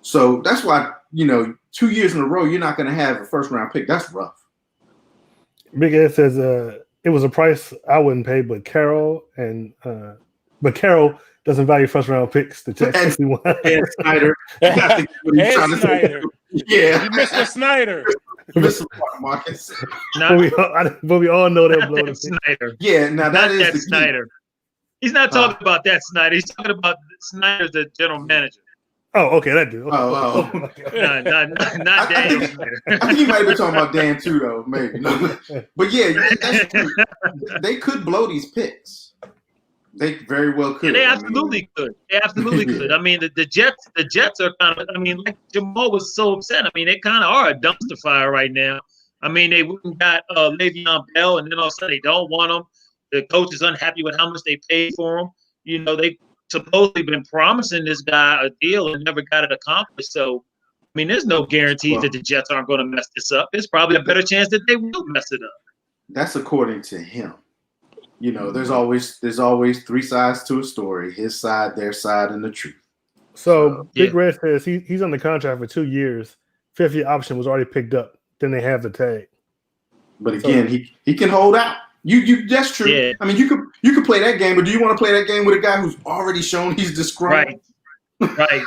So that's why, 2 years in a row, you're not going to have a first-round pick. That's rough. Big Ed says it was a price I wouldn't pay, but Carroll doesn't value first-round picks. The Jets and Snyder. And Snyder. Yeah. Mr. Snyder. Mr. Marcus. But we all know that blow the Snyder. Yeah, now that Snyder. He's not talking about that Snyder. He's talking about Snyder, the general manager. Oh, okay, that dude. Okay. Not Dan Snyder. I think he might be talking about Dan too, though, maybe. No. But yeah, they could blow these picks. They very well could. Yeah, they absolutely could. They absolutely could. I mean, the Jets are kind of, like Jamal was so upset. I mean, they kind of are a dumpster fire right now. I mean, they got Le'Veon Bell, and then all of a sudden they don't want him. The coach is unhappy with how much they paid for him. They supposedly been promising this guy a deal and never got it accomplished. So, I mean, there's no guarantee that the Jets aren't going to mess this up. There's probably a better chance that they will mess it up. That's according to him. There's always 3 sides to a story: his side, their side, and the truth. So Big Red says he's on the contract for 2 years. 5th year option was already picked up. Then they have the tag. But again, he can hold out. You that's true. Yeah. I mean, you could play that game, but do you want to play that game with a guy who's already shown he's disgruntled? Right.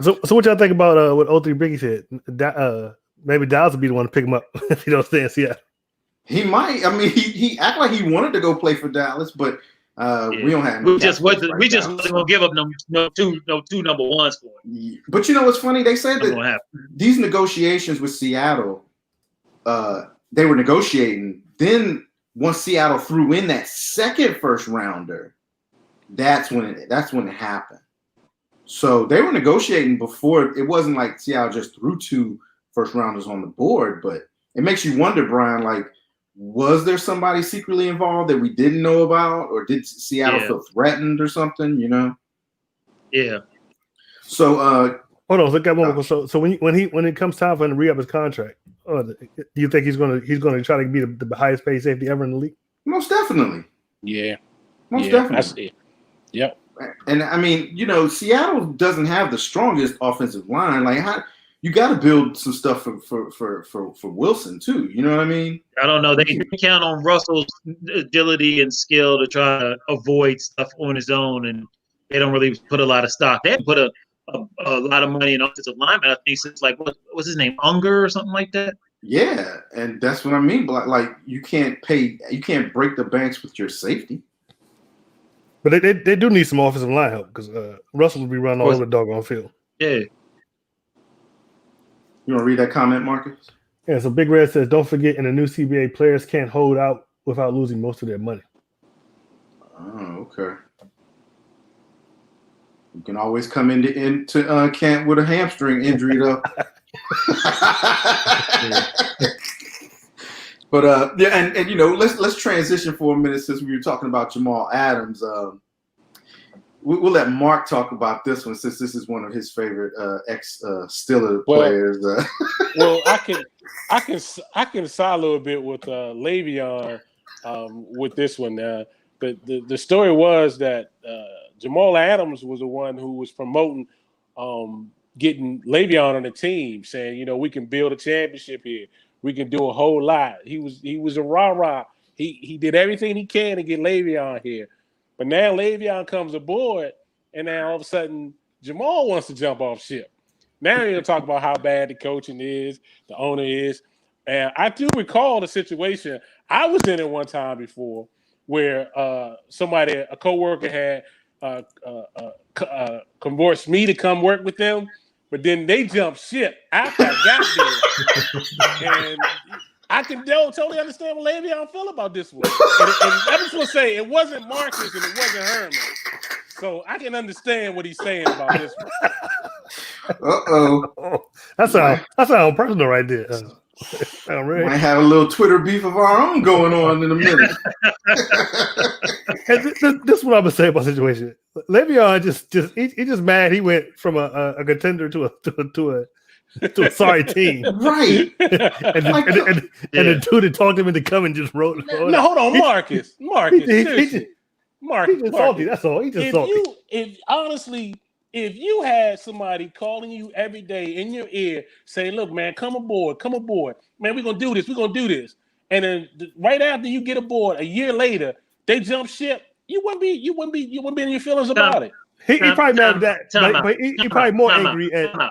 So what y'all think about what O3 Biggie said? Maybe Dallas would be the one to pick him up if he don't stay in Seattle. He might. I mean, he acted like he wanted to go play for Dallas, but we don't have. We just wasn't gonna give up no two number ones for him. But what's funny? They said that these negotiations with Seattle, they were negotiating. Then once Seattle threw in that second first rounder, that's when it happened. So they were negotiating before. It wasn't like Seattle just threw 2 first rounders on the board, but it makes you wonder, Brian, like, was there somebody secretly involved that we didn't know about, or did Seattle feel threatened or something? Yeah. So hold on, look at one more. So when it comes time for him to re-up his contract, do you think he's gonna try to be the highest paid safety ever in the league? Most definitely. Yeah. Most definitely. Yep. And I mean, you know, Seattle doesn't have the strongest offensive line. Like, how you got to build some stuff for Wilson too. You know what I mean? I don't know. They count on Russell's agility and skill to try to avoid stuff on his own, and they don't really put a lot of stock. They put a lot of money in offensive linemen. I think since like what's his name, Unger or something like that. Yeah, and that's what I mean. But like, you can't break the banks with your safety. But they do need some offensive line help because Russell will be running all over the doggone field. Yeah. You want to read that comment, Marcus? Yeah, so Big Red says, don't forget in the new CBA, players can't hold out without losing most of their money. Oh, okay. You can always come into camp with a hamstring injury, though. But yeah, and you know, let's transition for a minute since we were talking about Jamal Adams. We'll let Mark talk about this one since this is one of his favorite ex-Steeler players. Well, I can side a little bit with Le'Veon with this one. The story was that Jamal Adams was the one who was promoting getting Le'Veon on the team, saying, you know, we can build a championship here. We can do a whole lot. He was a rah-rah. He did everything he can to get Le'Veon here. But now Le'Veon comes aboard, and now all of a sudden Jamal wants to jump off ship. Now you're going to talk about how bad the coaching is, the owner is. And I do recall the situation. I was in it one time before where a coworker had convinced me to come work with them, but then they jumped ship after I got there. And I can totally understand what Le'Veon feel about this one. And I just want to say, it wasn't Marcus and it wasn't Herman. So I can understand what he's saying about this one. Uh-oh. That sounds personal right there. Really. Might have a little Twitter beef of our own going on in a minute. This is what I'm gonna say about the situation. Le'Veon just mad he went from a contender to a sorry team, right? and the dude that talked him into coming just wrote. No, hold on, Marcus. Marcus, He's just salty. That's all. He's just salty. If you had somebody calling you every day in your ear saying, "Look, man, come aboard, man, we're gonna do this," and then right after you get aboard, a year later, they jump ship, you wouldn't be in your feelings about it. He probably mad at that, but he probably more angry at. No.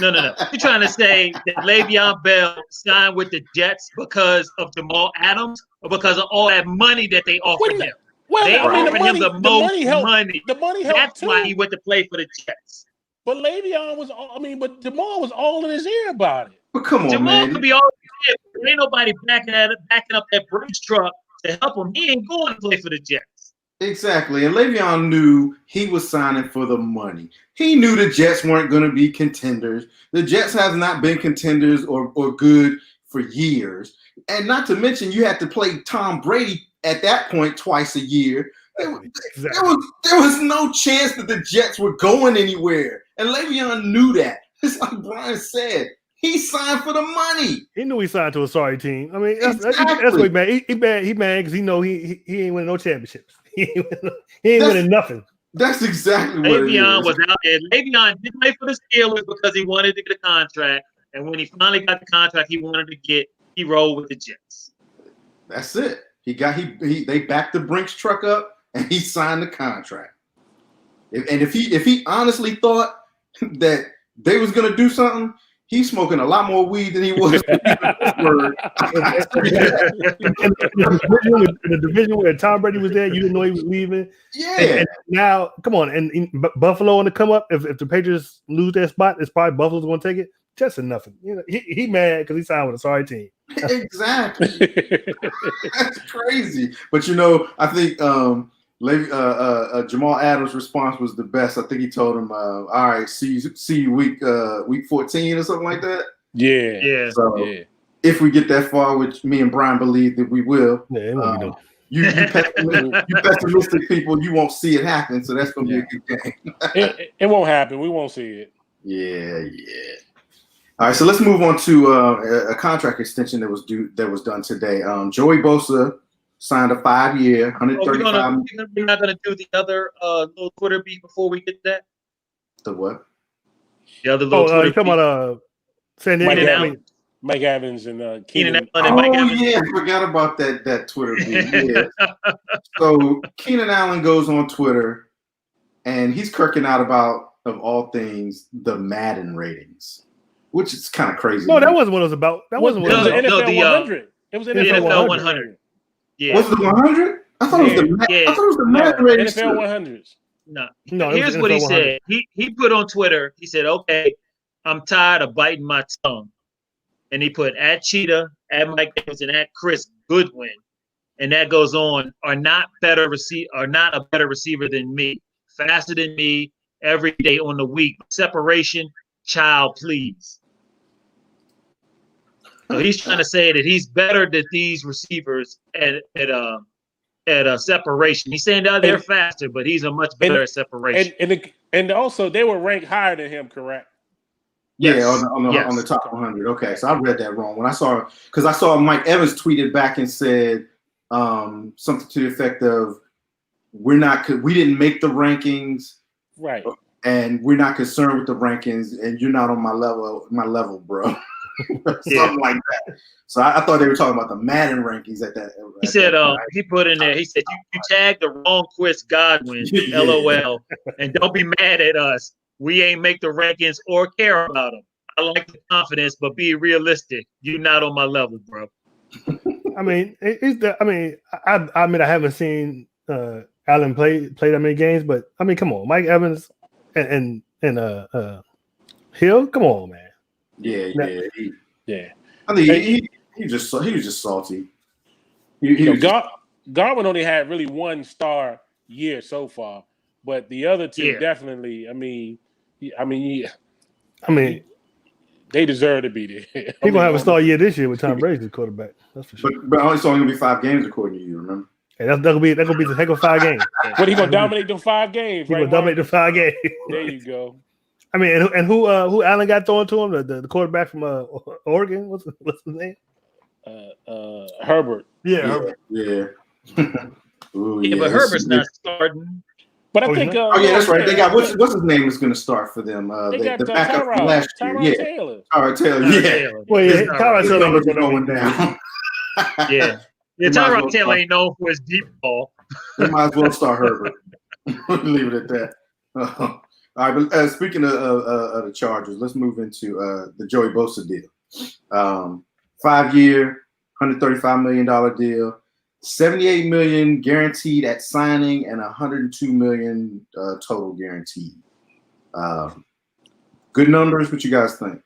You're trying to say that Le'Veon Bell signed with the Jets because of Jamal Adams or because of all that money that they offered him? Well, they offered him the most money. The money helped. That's why he went to play for the Jets. But Le'Veon but Jamal was all in his ear about it. But come on, Jamal man. could be all in his ear. Ain't nobody backing up that Brinks truck to help him. He ain't going to play for the Jets. Exactly. And Le'Veon knew he was signing for the money. He knew the Jets weren't going to be contenders. The Jets have not been contenders or good for years. And not to mention, you had to play Tom Brady at that point twice a year. There was no chance that the Jets were going anywhere. And Le'Veon knew that. It's like Brian said. He signed for the money. He knew he signed to a sorry team. I mean, that's what he mad. He mad because he know he ain't winning no championships. He ain't winning nothing. That's exactly what Le'Veon was out there. Le'Veon didn't play for the Steelers because he wanted to get a contract. And when he finally got the contract he wanted to get, he rolled with the Jets. That's it. They backed the Brinks truck up and he signed the contract. If he honestly thought that they was gonna do something, he's smoking a lot more weed than he was. In the division where Tom Brady was there, you didn't know he was leaving. Yeah. And now, come on, and Buffalo on the come up. If the Patriots lose their spot, it's probably Buffalo's going to take it. Just a nothing. You know, he mad because he signed with a sorry team. Exactly. That's crazy. But you know, I think Jamal Adams' response was the best. I think he told him, "All right, see you week 14 or something like that." Yeah. So if we get that far, which me and Brian believe that we will, you pessimistic people, you won't see it happen. So that's gonna be a good game. It won't happen. We won't see it. Yeah. All right, so let's move on to a contract extension that was done today. Joey Bosa signed a 5-year, Oh, $135. we're not gonna do the other little Twitter beat before we get to that. The what? The other little Oh, you Twitter talking beat. about San Diego? Keenan I Allen. mean, Mike Evans and Keenan Keenan. Allen and Mike Evans. Yeah, I forgot about that Twitter beat. Yeah. So Keenan Allen goes on Twitter, and he's kirking out about, of all things, the Madden ratings, which is kind of crazy. no, that wasn't what it was about. That wasn't what It it was was an about. NFL 100. It was an NFL NFL 100. Yeah. Was it the 100? I thought it was the. Yeah. I thought it was the No, Madden ratings. NFL too. 100s. No, it was Here's the what he NFL 100. said. He put on Twitter, he said, okay, I'm tired of biting my tongue. And he put at Cheetah, at Mike Evans, and at Chris Goodwin. And that goes on, are not a better receiver than me. Faster than me every day on the week. Separation, child, please. So he's trying to say that he's better than these receivers at separation. He's saying that they're faster, but he's a much better at separation. And also they were ranked higher than him, correct? Yeah, Yes. on the top 100. Okay, so I read that wrong when I saw Mike Evans tweeted back and said something to the effect of, we didn't make the rankings, Right. and we're not concerned with the rankings, and you're not on my level, bro. Something like that. So I thought they were talking about the Madden rankings at that. He said, he put in there, he said, you tagged the wrong Chris Godwin, Yeah. LOL, and don't be mad at us. We ain't make the rankings or care about them. I like the confidence, but be realistic. You're not on my level, bro. I mean, I haven't seen Allen play that many games, but I mean, come on, Mike Evans and Hill, come on, man. Yeah. Yeah. I think he was just salty. Godwin only had really one star year so far, but the other two definitely. I mean, they deserve to be there. He's gonna have a star year this year with Tom Brady as quarterback. That's for sure. But it's only gonna be 5 games according to you. Remember? Hey, that's gonna be the heck of 5 games. What, he gonna dominate them 5 games? He's Right, gonna dominate the 5 games. There you go. I mean, and who Allen got thrown to him? The quarterback from Oregon. What's his name? Herbert. Yeah, Herbert. Yeah. Ooh, Yeah, but Herbert's not starting. But I think. Oh yeah, that's right. They got what's his name is going to start for them. They got the backup from last year. Tyrod Taylor. Tyrod Taylor. Yeah. Well, yeah, Tyrod Taylor Numbers are going down. Yeah. Tyrod Taylor ain't known for his deep ball. They might as well start Herbert. Leave it at that. All right, but speaking of the Chargers, let's move into the Joey Bosa deal. 5-year, $135 million deal. $78 million guaranteed at signing and $102 million total guaranteed. Good numbers. What you guys think?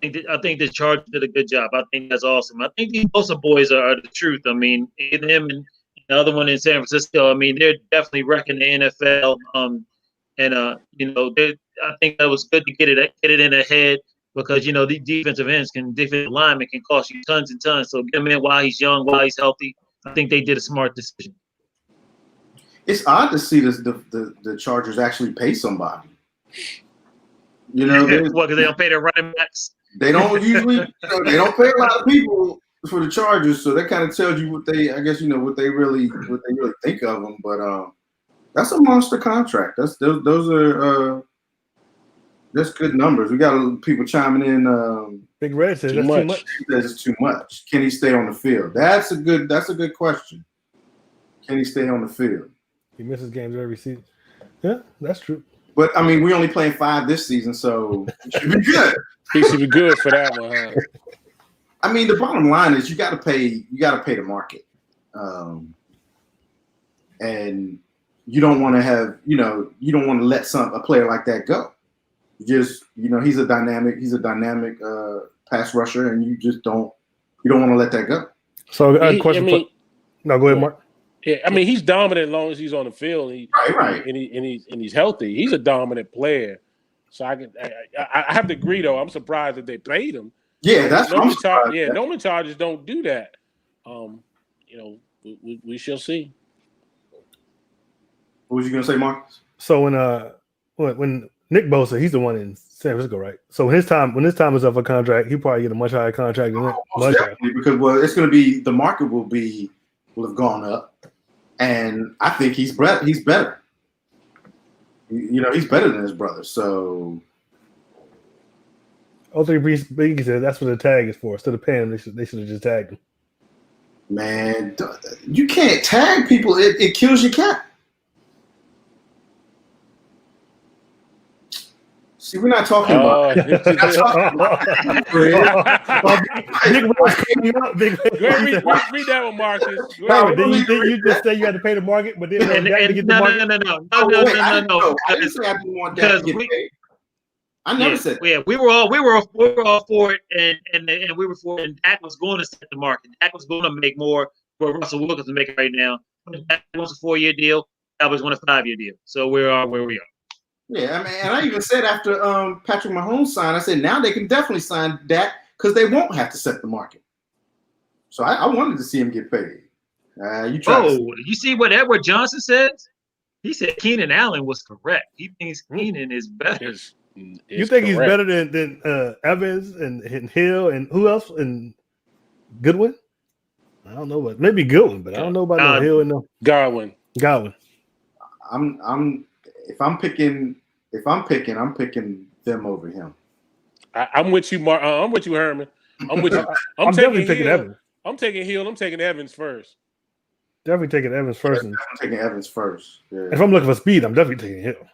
I think the Chargers did a good job. I think that's awesome. I think these Bosa boys are the truth. I mean, him and the other one in San Francisco. I mean, they're definitely wrecking the NFL. I think that was good to get it in ahead. Because these defensive linemen can cost you tons and tons. So get him in while he's young, while he's healthy. I think they did a smart decision. It's odd to see the Chargers actually pay somebody. Because they don't pay their running backs. They don't usually. They don't pay a lot of people for the Chargers, so that kind of tells you what they really think of them. But that's a monster contract. Those are. That's good numbers. We got people chiming in. Big Red says that's too much. He says it's too much. Can he stay on the field? That's a good question. Can he stay on the field? He misses games every season. Yeah, that's true. But I mean, we only playing 5 this season, so it should be good. He should be good for that one, huh? I mean, the bottom line is you got to pay the market, and you don't want to have you don't want to let a player like that go. Just he's a dynamic pass rusher, and you don't want to let that go. So question. No, go ahead, Mark. Yeah, I mean he's dominant as long as he's on the field. Right. And he's healthy. He's a dominant player. So I have to agree though. I'm surprised that they played him. Yeah, that's what I'm surprised. Norman Chargers don't do that. We shall see. What was you gonna say, Marcus? So when Nick Bosa, he's the one in San Francisco, right? So when his time is up for contract, he'll probably get a much higher contract than that. Definitely, because it's going to be the market will be will have gone up, and I think he's better. He's better than his brother. So, Ultimately, Biggie said that's what the tag is for. Instead of paying him, they should have just tagged him. man, you can't tag people. It kills your cat. See, we're not talking about. Big Rose called you out. Big read that one, Marcus. Did you just say you had to pay the market, but then No. I didn't say I didn't want that to get paid. I never said that. Yeah, we were all for it, and we were for it. And Dak was going to set the market. Dak was going to make more what Russell Wilson is making right now. Dak wants a 4-year deal. Cowboys want a 5-year deal. So we are where we are. Yeah, I mean, and I even said after Patrick Mahomes signed, I said now they can definitely sign Dak because they won't have to set the market. So I wanted to see him get paid. You see what Edward Johnson says? He said Keenan Allen was correct. He thinks Keenan is better. You think he's better than Evans and Hill and who else? And Goodwin? I don't know, but maybe Goodwin, but I don't know about no Hill and no Godwin. If I'm picking, I'm picking them over him. I'm with you, Mark. I'm with you, Herman. I'm with you. I'm definitely picking Evans. I'm taking Hill. I'm taking Evans first. Definitely taking Evans first. I'm taking Evans first. Yeah. If I'm looking for speed, I'm definitely taking Hill.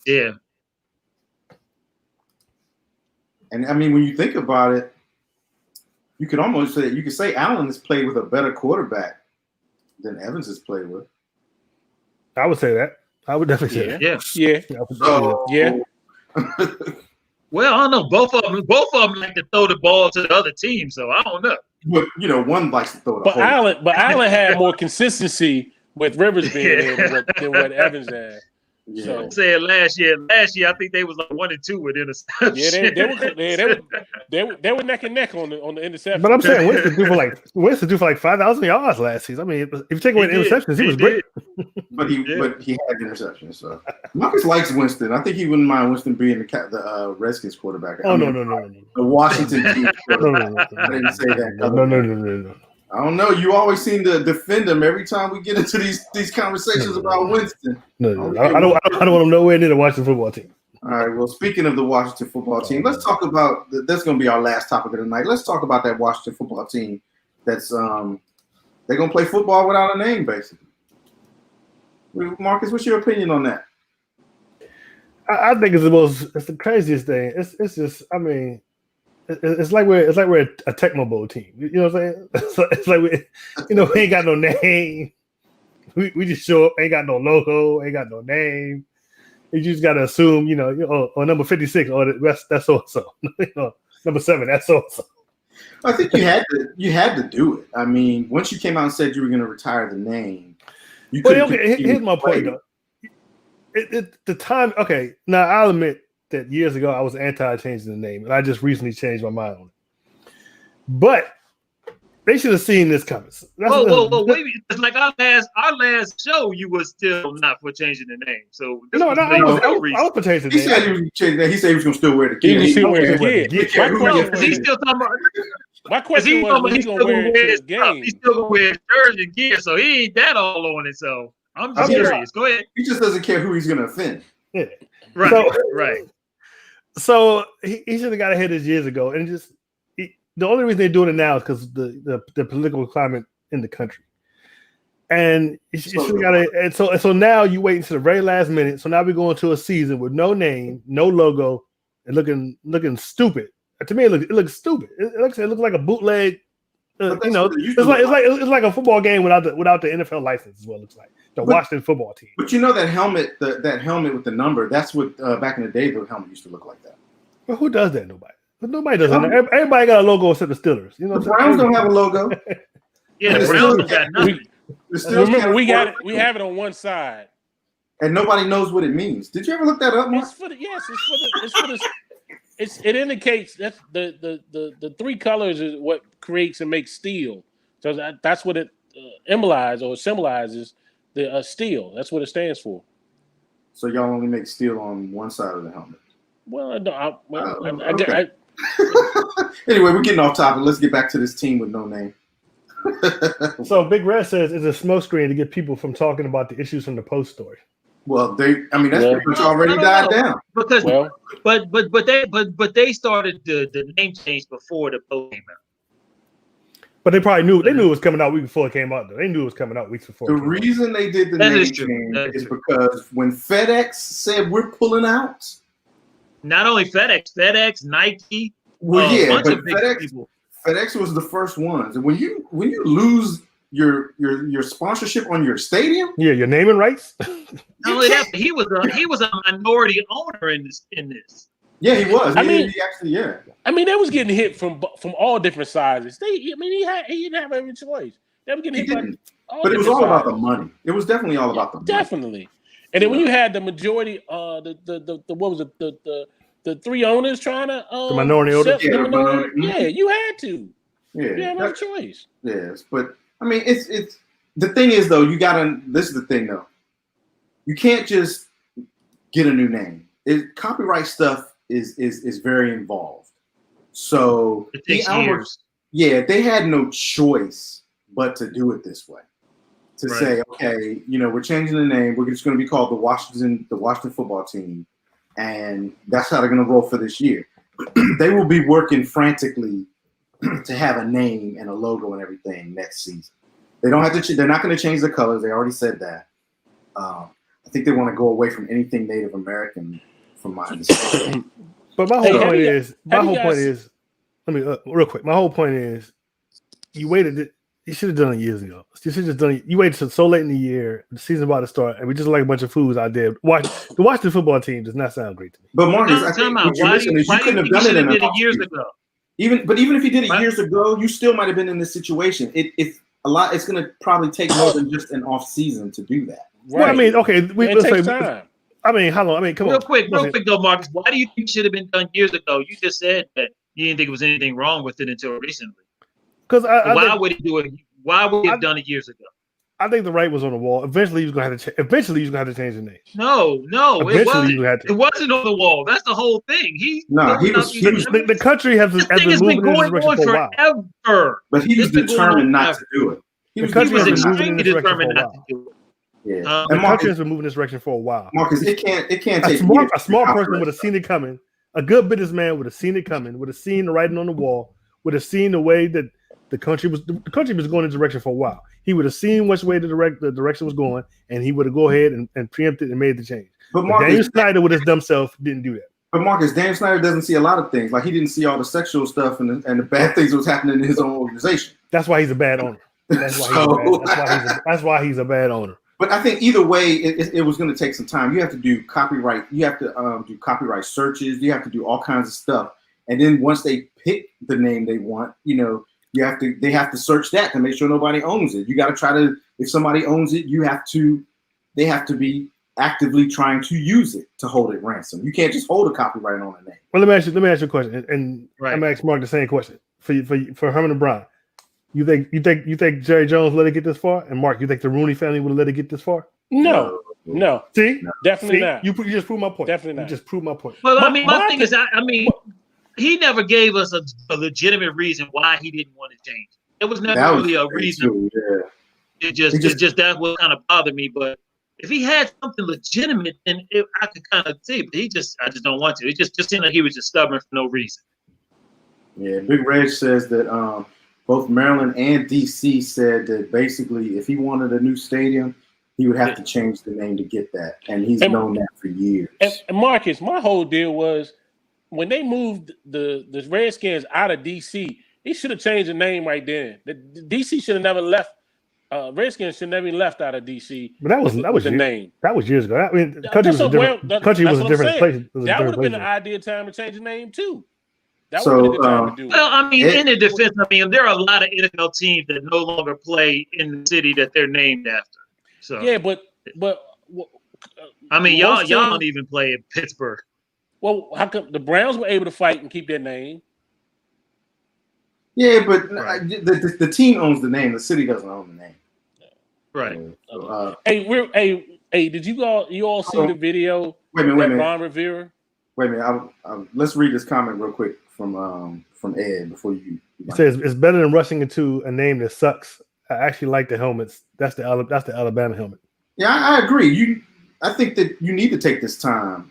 Yeah. And I mean, when you think about it, you could almost say Allen has played with a better quarterback than Evans has played with. I would say that. I would definitely say that. Yeah. Well, I don't know. Both of them like to throw the ball to the other team, so I don't know. But one likes to throw the But Allen had more consistency with Rivers being in than what Evans had. Yeah. So I said last year, I think they was like 1-2 with interception. Yeah, they were neck and neck on the interception. But I'm saying Winston threw for like 5,000 yards last season. I mean, if you take away the interceptions, he was great. But he had interceptions. So Marcus likes Winston. I think he wouldn't mind Winston being the Redskins quarterback. No. The Washington team quarterback. I didn't say that. No. I don't know. You always seem to defend him every time we get into these conversations about Winston. No. I don't want him nowhere near the Washington football team. All right. Well, speaking of the Washington football team, let's talk about that's going to be our last topic of the night. Let's talk about that Washington football team. That's they're going to play football without a name, basically. Marcus, what's your opinion on that? I think it's the craziest thing. It's just, I mean, it's like we're a Tecmo Bowl team. You know what I'm saying? It's like we ain't got no name. We just show up, ain't got no logo, ain't got no name. You just gotta assume, or number 56, or that's so and so. Number 7, that's so and so. I think you had to do it. I mean, once you came out and said you were going to retire the name, you could. Okay, here's my point though. The time. Okay, now I'll admit that years ago I was anti-changing the name, and I just recently changed my mind on it. But they should have seen this coming. Whoa, wait! It's like our last show, you were still not for changing the name. So I was for changing the name. He said he was changing that. He said he was going to still wear the gear. He still wear the gear. He's still talking about. My question was, he's going to wear it to his game. He's still going to wear his jersey and gear, so he ain't that all on it. So I'm just curious. Go ahead. He just doesn't care who he's going to offend. Yeah. Right. So he should have got ahead of years ago, and the only reason they're doing it now is because the political climate in the country. And you should have got it. And so now you wait until the very last minute. So now we're going to a season with no name, no logo, and looking stupid. To me, it looks stupid. It looks like a bootleg. It's like a football game without the NFL license. Is what it looks like. Washington football team. But that helmet, that helmet with the number, that's what back in the day the helmet used to look like that. Well, who does that? Nobody does that. Everybody got a logo except the Steelers. The Browns don't have a logo. Yeah, the Browns don't got nothing. Remember, we have it on one side, and nobody knows what it means. Did you ever look that up, Mark? It indicates that the 3 colors is what creates and makes steel. So that's what it symbolizes. The steel. That's what it stands for. So y'all only make steel on one side of the helmet. Well, okay. Anyway, we're getting off topic. Let's get back to this team with no name. So Big Red says it's a smokescreen to get people from talking about the issues from the Post story. Well, that's Yeah. pretty much already I don't died know. down. Because Well, but they started the name change before the post came out. But they probably knew it was coming out weeks before it came out. Though. They knew it was coming out weeks before. The it came out. reason they did the That name is true. change That is is true. because when FedEx said we're pulling out, Not only FedEx, Nike, well, a yeah, bunch but of big people. FedEx was the first ones, and when you lose your sponsorship on your stadium, Yeah, your naming rights. Not only that, but he was a minority owner in this. yeah, he was. I mean- he actually, yeah. I mean, they was getting hit from all different sizes. He didn't have any choice. They were getting He hit by didn't. all But it was different all about the sizes. money. It was definitely all about the money. Definitely. And then when you had the majority, the what was it, the three owners trying to The minority owners? the Yeah, minority, minority. yeah, you had to. Yeah, You had no that- choice. yes. But I mean, it's the thing is though, you gotta. This is the thing though. You can't just get a new name. Copyright stuff is very involved. So It takes the Albert- years. yeah, they had no choice but to do it this way. To Right. say, okay, we're changing the name. We're just going to be called the Washington football team, and that's how they're going to roll for this year. They will be working frantically to have a name and a logo and everything next season. They don't have to. They're not going to change the colors. They already said that. I think they want to go away from anything Native American, from my understanding. But my Hey, whole have point you- is, have you guys- let me real quick. My whole point is, you waited. You should have done it years ago. You should have just done it. You waited so late in the year, the season about to start, and we just like a bunch of fools out there. The Washington football team does not sound great to me. But Marcus, I Time think out. what you're Why do missing you is you couldn't have think done you it should in have did a it years ago? Even if you did it Right. years ago, you still might have been in this situation. It's going to probably take more than just an off season to do that. Well, I mean, okay, it let's takes say. time. I mean, how long? I mean, come Real on. quick Listen, though, Marcus. Why do you think it should have been done years ago? You just said that you didn't think it was anything wrong with it until recently. because Why would he do it? Why would he have done it years ago? I think the right was on the wall. Eventually, he was going to have to. Eventually, he was going to have to change the name. No, Eventually, it wasn't. he would have It to. wasn't on the wall. That's the whole thing. No, he was- The country has This been thing has been moving in this going direction on for a while. forever. But he was It's been going determined on not forever. to do it. He The was country He was has been determined moving not in extremely this direction for determined a not while. to do it. Yeah. The The And country Marcus, has been moving this direction for a while. it can't A take smart, years a to smart copyright person would have stuff. seen it coming. A good businessman would have seen it coming. Would have seen the writing on the wall. Would have seen the way that the country was going in a direction for a while. He would have seen which way the direction was going, and he would have go ahead and preempted and made the change. But But Daniel Marcus, Snyder, with his dumb self, didn't do that. Daniel Snyder doesn't see a lot of things. Like he didn't see all the sexual stuff and the bad things that was happening in his own organization. That's why he's a bad owner. That's why he's a bad owner. But I think either way, it was going to take some time. You have to do copyright. You have to do copyright searches. You have to do all kinds of stuff. And then once they pick the name they want, they have to search that to make sure nobody owns it. You got to try to, if somebody owns it, they have to be actively trying to use it to hold it ransom. You can't just hold a copyright on a name. Well, let me ask you a question, and Right. I'm gonna ask Mark the same question for Herman and Brian. You think Jerry Jones let it get this far, and Mark, you think the Rooney family would have let it get this far? No. See, Definitely See? not. You just proved my point. Definitely not. You just proved my point. Well, My- I mean, my my thing thing- is, he never gave us a legitimate reason why he didn't want to change. There was never That was really a great, reason. too, yeah. It just that what kind of bothered me. But if he had something legitimate, then I could kind of see. But I just don't want to. It just seemed like he was just stubborn for no reason. Yeah, Big Reg says that both Maryland and DC said that basically if he wanted a new stadium, he would have to change the name to get that. And he's known that for years. And Marcus, my whole deal was when they moved the Redskins out of DC, he should have changed the name right then. The DC should have never left. Redskins should never left out of DC. But that was the years, name. That was years ago. I mean, the country was a different. Country was a different place. It was a That would different have been place. an ideal time to change the name too. That So, would have been a good time to do it. Well, I mean, in their defense, there are a lot of NFL teams that no longer play in the city that they're named after. So Yeah, but I mean, most y'all teams- don't even play in Pittsburgh. well, how come the Browns were able to fight and keep their name? Yeah, but Right. the team owns the name. The city doesn't own the name. Right. So, Hey, did you all see the video wait a that minute. Ron Rivera? Wait a minute. Let's read this comment real quick Ed before you. He says it's better than rushing into a name that sucks. I actually like the helmets. That's the Alabama helmet. Yeah, I agree. I think that you need to take this time.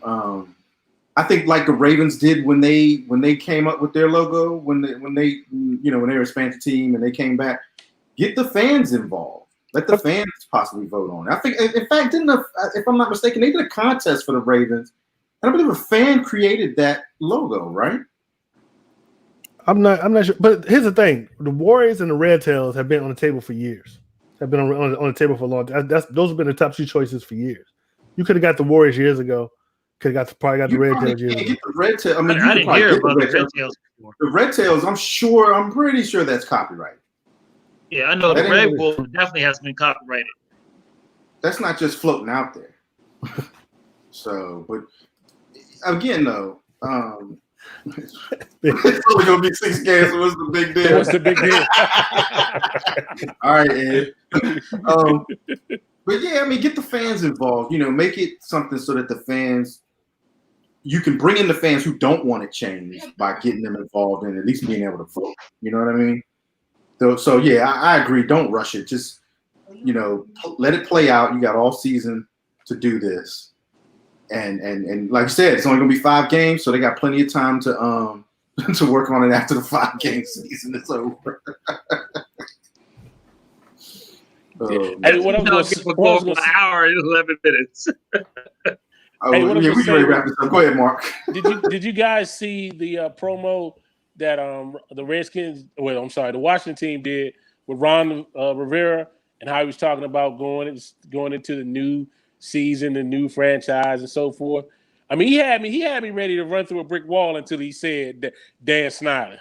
I think like the Ravens did when they came up with their logo, when they when they were a expansion team and they came back, get the fans involved. Let the fans possibly vote on it. I think, in fact, if I'm not mistaken, they did a contest for the Ravens, and I believe a fan created that logo, right? I'm not sure, but here's the thing: the Warriors and the Red Tails have been on the table for years. Have been on the table for a long time. Those have been the top two choices for years. You could have got the Warriors years ago. Could have probably got the Red Tails years ago. Get the Red Tails. I mean, I didn't hear about the Red Tails before. The Red Tails, I'm pretty sure that's copyrighted. Yeah, I know the Red Wolf definitely has been copyrighted. That's not just floating out there. So, but again, though, it's only gonna be 6 games. So what's the big deal? What's the big deal? All right, Ed. But yeah, I mean, get the fans involved. Make it something so that the fans, you can bring in the fans who don't want to change by getting them involved and at least being able to vote. You know what I mean? So yeah, I agree. Don't rush it. Just let it play out. You got all season to do this, and like I said, it's only gonna be 5 games, so they got plenty of time to to work on it after the 5-game season is over. Hey, what I'm going for an hour and 11 minutes. Hey, what we can wrap this up. Go ahead, Mark. Did you guys see the promo that the Redskins, the Washington team did with Ron Rivera and how he was talking about going into the new season, the new franchise, and so forth? I mean, he had me ready to run through a brick wall until he said Dan Snyder.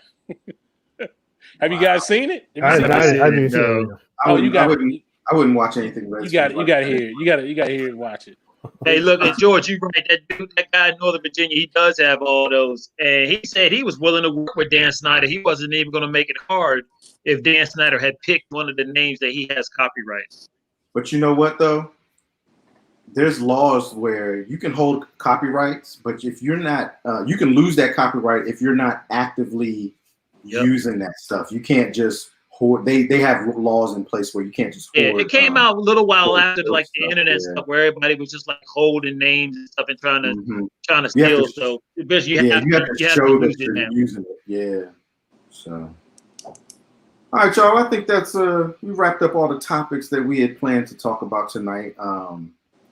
Have you guys seen it? I didn't see it. I wouldn't watch anything. You got to hear it. You got to hear it and watch it. Hey, look, George, you're right. That guy in Northern Virginia, he does have all those. And he said he was willing to work with Dan Snyder. He wasn't even going to make it hard if Dan Snyder had picked one of the names that he has copyrights. But you know what, though? There's laws where you can hold copyrights, but if you're not, you can lose that copyright if you're not actively using that stuff. You can't just hoard. They have laws in place where you can't just hoard. Yeah, it came out a little while after the stuff, internet stuff where everybody was just like holding names and stuff and trying to steal. So because you have to show that you're using it. Yeah. So. All right, y'all. I think that's we wrapped up all the topics that we had planned to talk about tonight.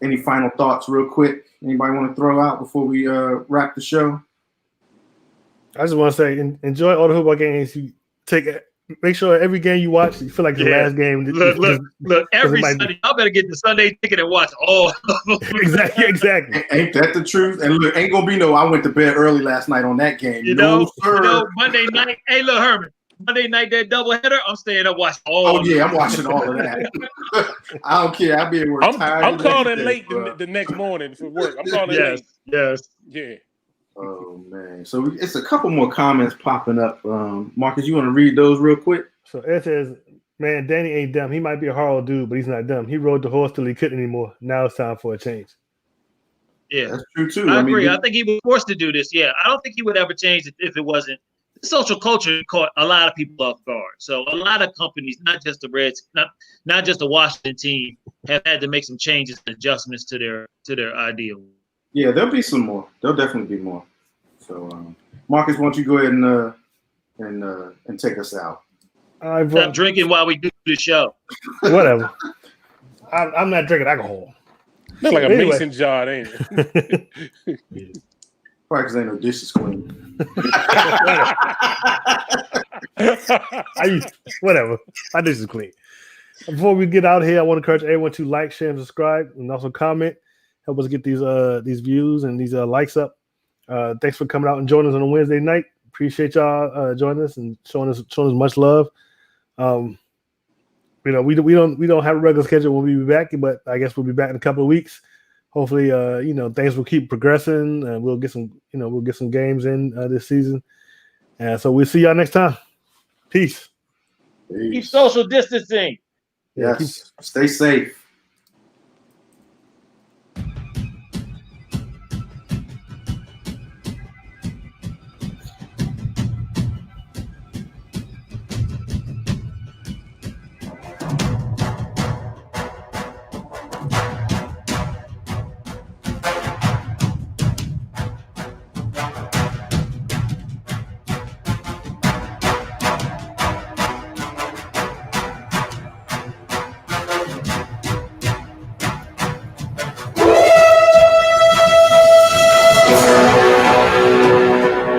Any final thoughts, real quick? Anybody want to throw out before we wrap the show? I just want to say, enjoy all the football games. You make sure every game you watch, you feel like the last game. Look, every Sunday, y'all better get the Sunday ticket and watch all. Exactly. Ain't that the truth? And look, ain't gonna be I went to bed early last night on that game. Monday night. Hey, look, Herman. Monday night, that doubleheader, I'm staying up watching all. Oh yeah, I'm watching all of that. I don't care. I'll be at work. I'm calling late the next morning for work. I'm calling late. Yes. Yeah. Oh man. So it's a couple more comments popping up. Marcus, you want to read those real quick? So Ed says, "Man, Danny ain't dumb. He might be a horrible dude, but he's not dumb. He rode the horse till he couldn't anymore. Now it's time for a change." Yeah, that's true too. I agree. I think he was forced to do this. Yeah, I don't think he would ever change it if it wasn't. Social culture caught a lot of people off guard. So a lot of companies, not just the Reds, not just the Washington team, have had to make some changes and adjustments to their ideal. Yeah, there'll be some more. There'll definitely be more. So, Marcus, why don't you go ahead and take us out? Stop drinking while we do the show. Whatever. I'm not drinking alcohol. Look like a mason jar, ain't it? Probably because ain't no dishes clean. Whatever. My dish is clean. Before we get out of here, I want to encourage everyone to like, share, and subscribe, and also comment. Help us get these views and these likes up. Thanks for coming out and joining us on a Wednesday night. Appreciate y'all joining us and showing us much love. We don't have a regular schedule when we'll be back, but I guess we'll be back in a couple of weeks. Hopefully, things will keep progressing, and we'll get some games in this season. And so we'll see y'all next time. Peace. Keep social distancing. Yes. Stay safe.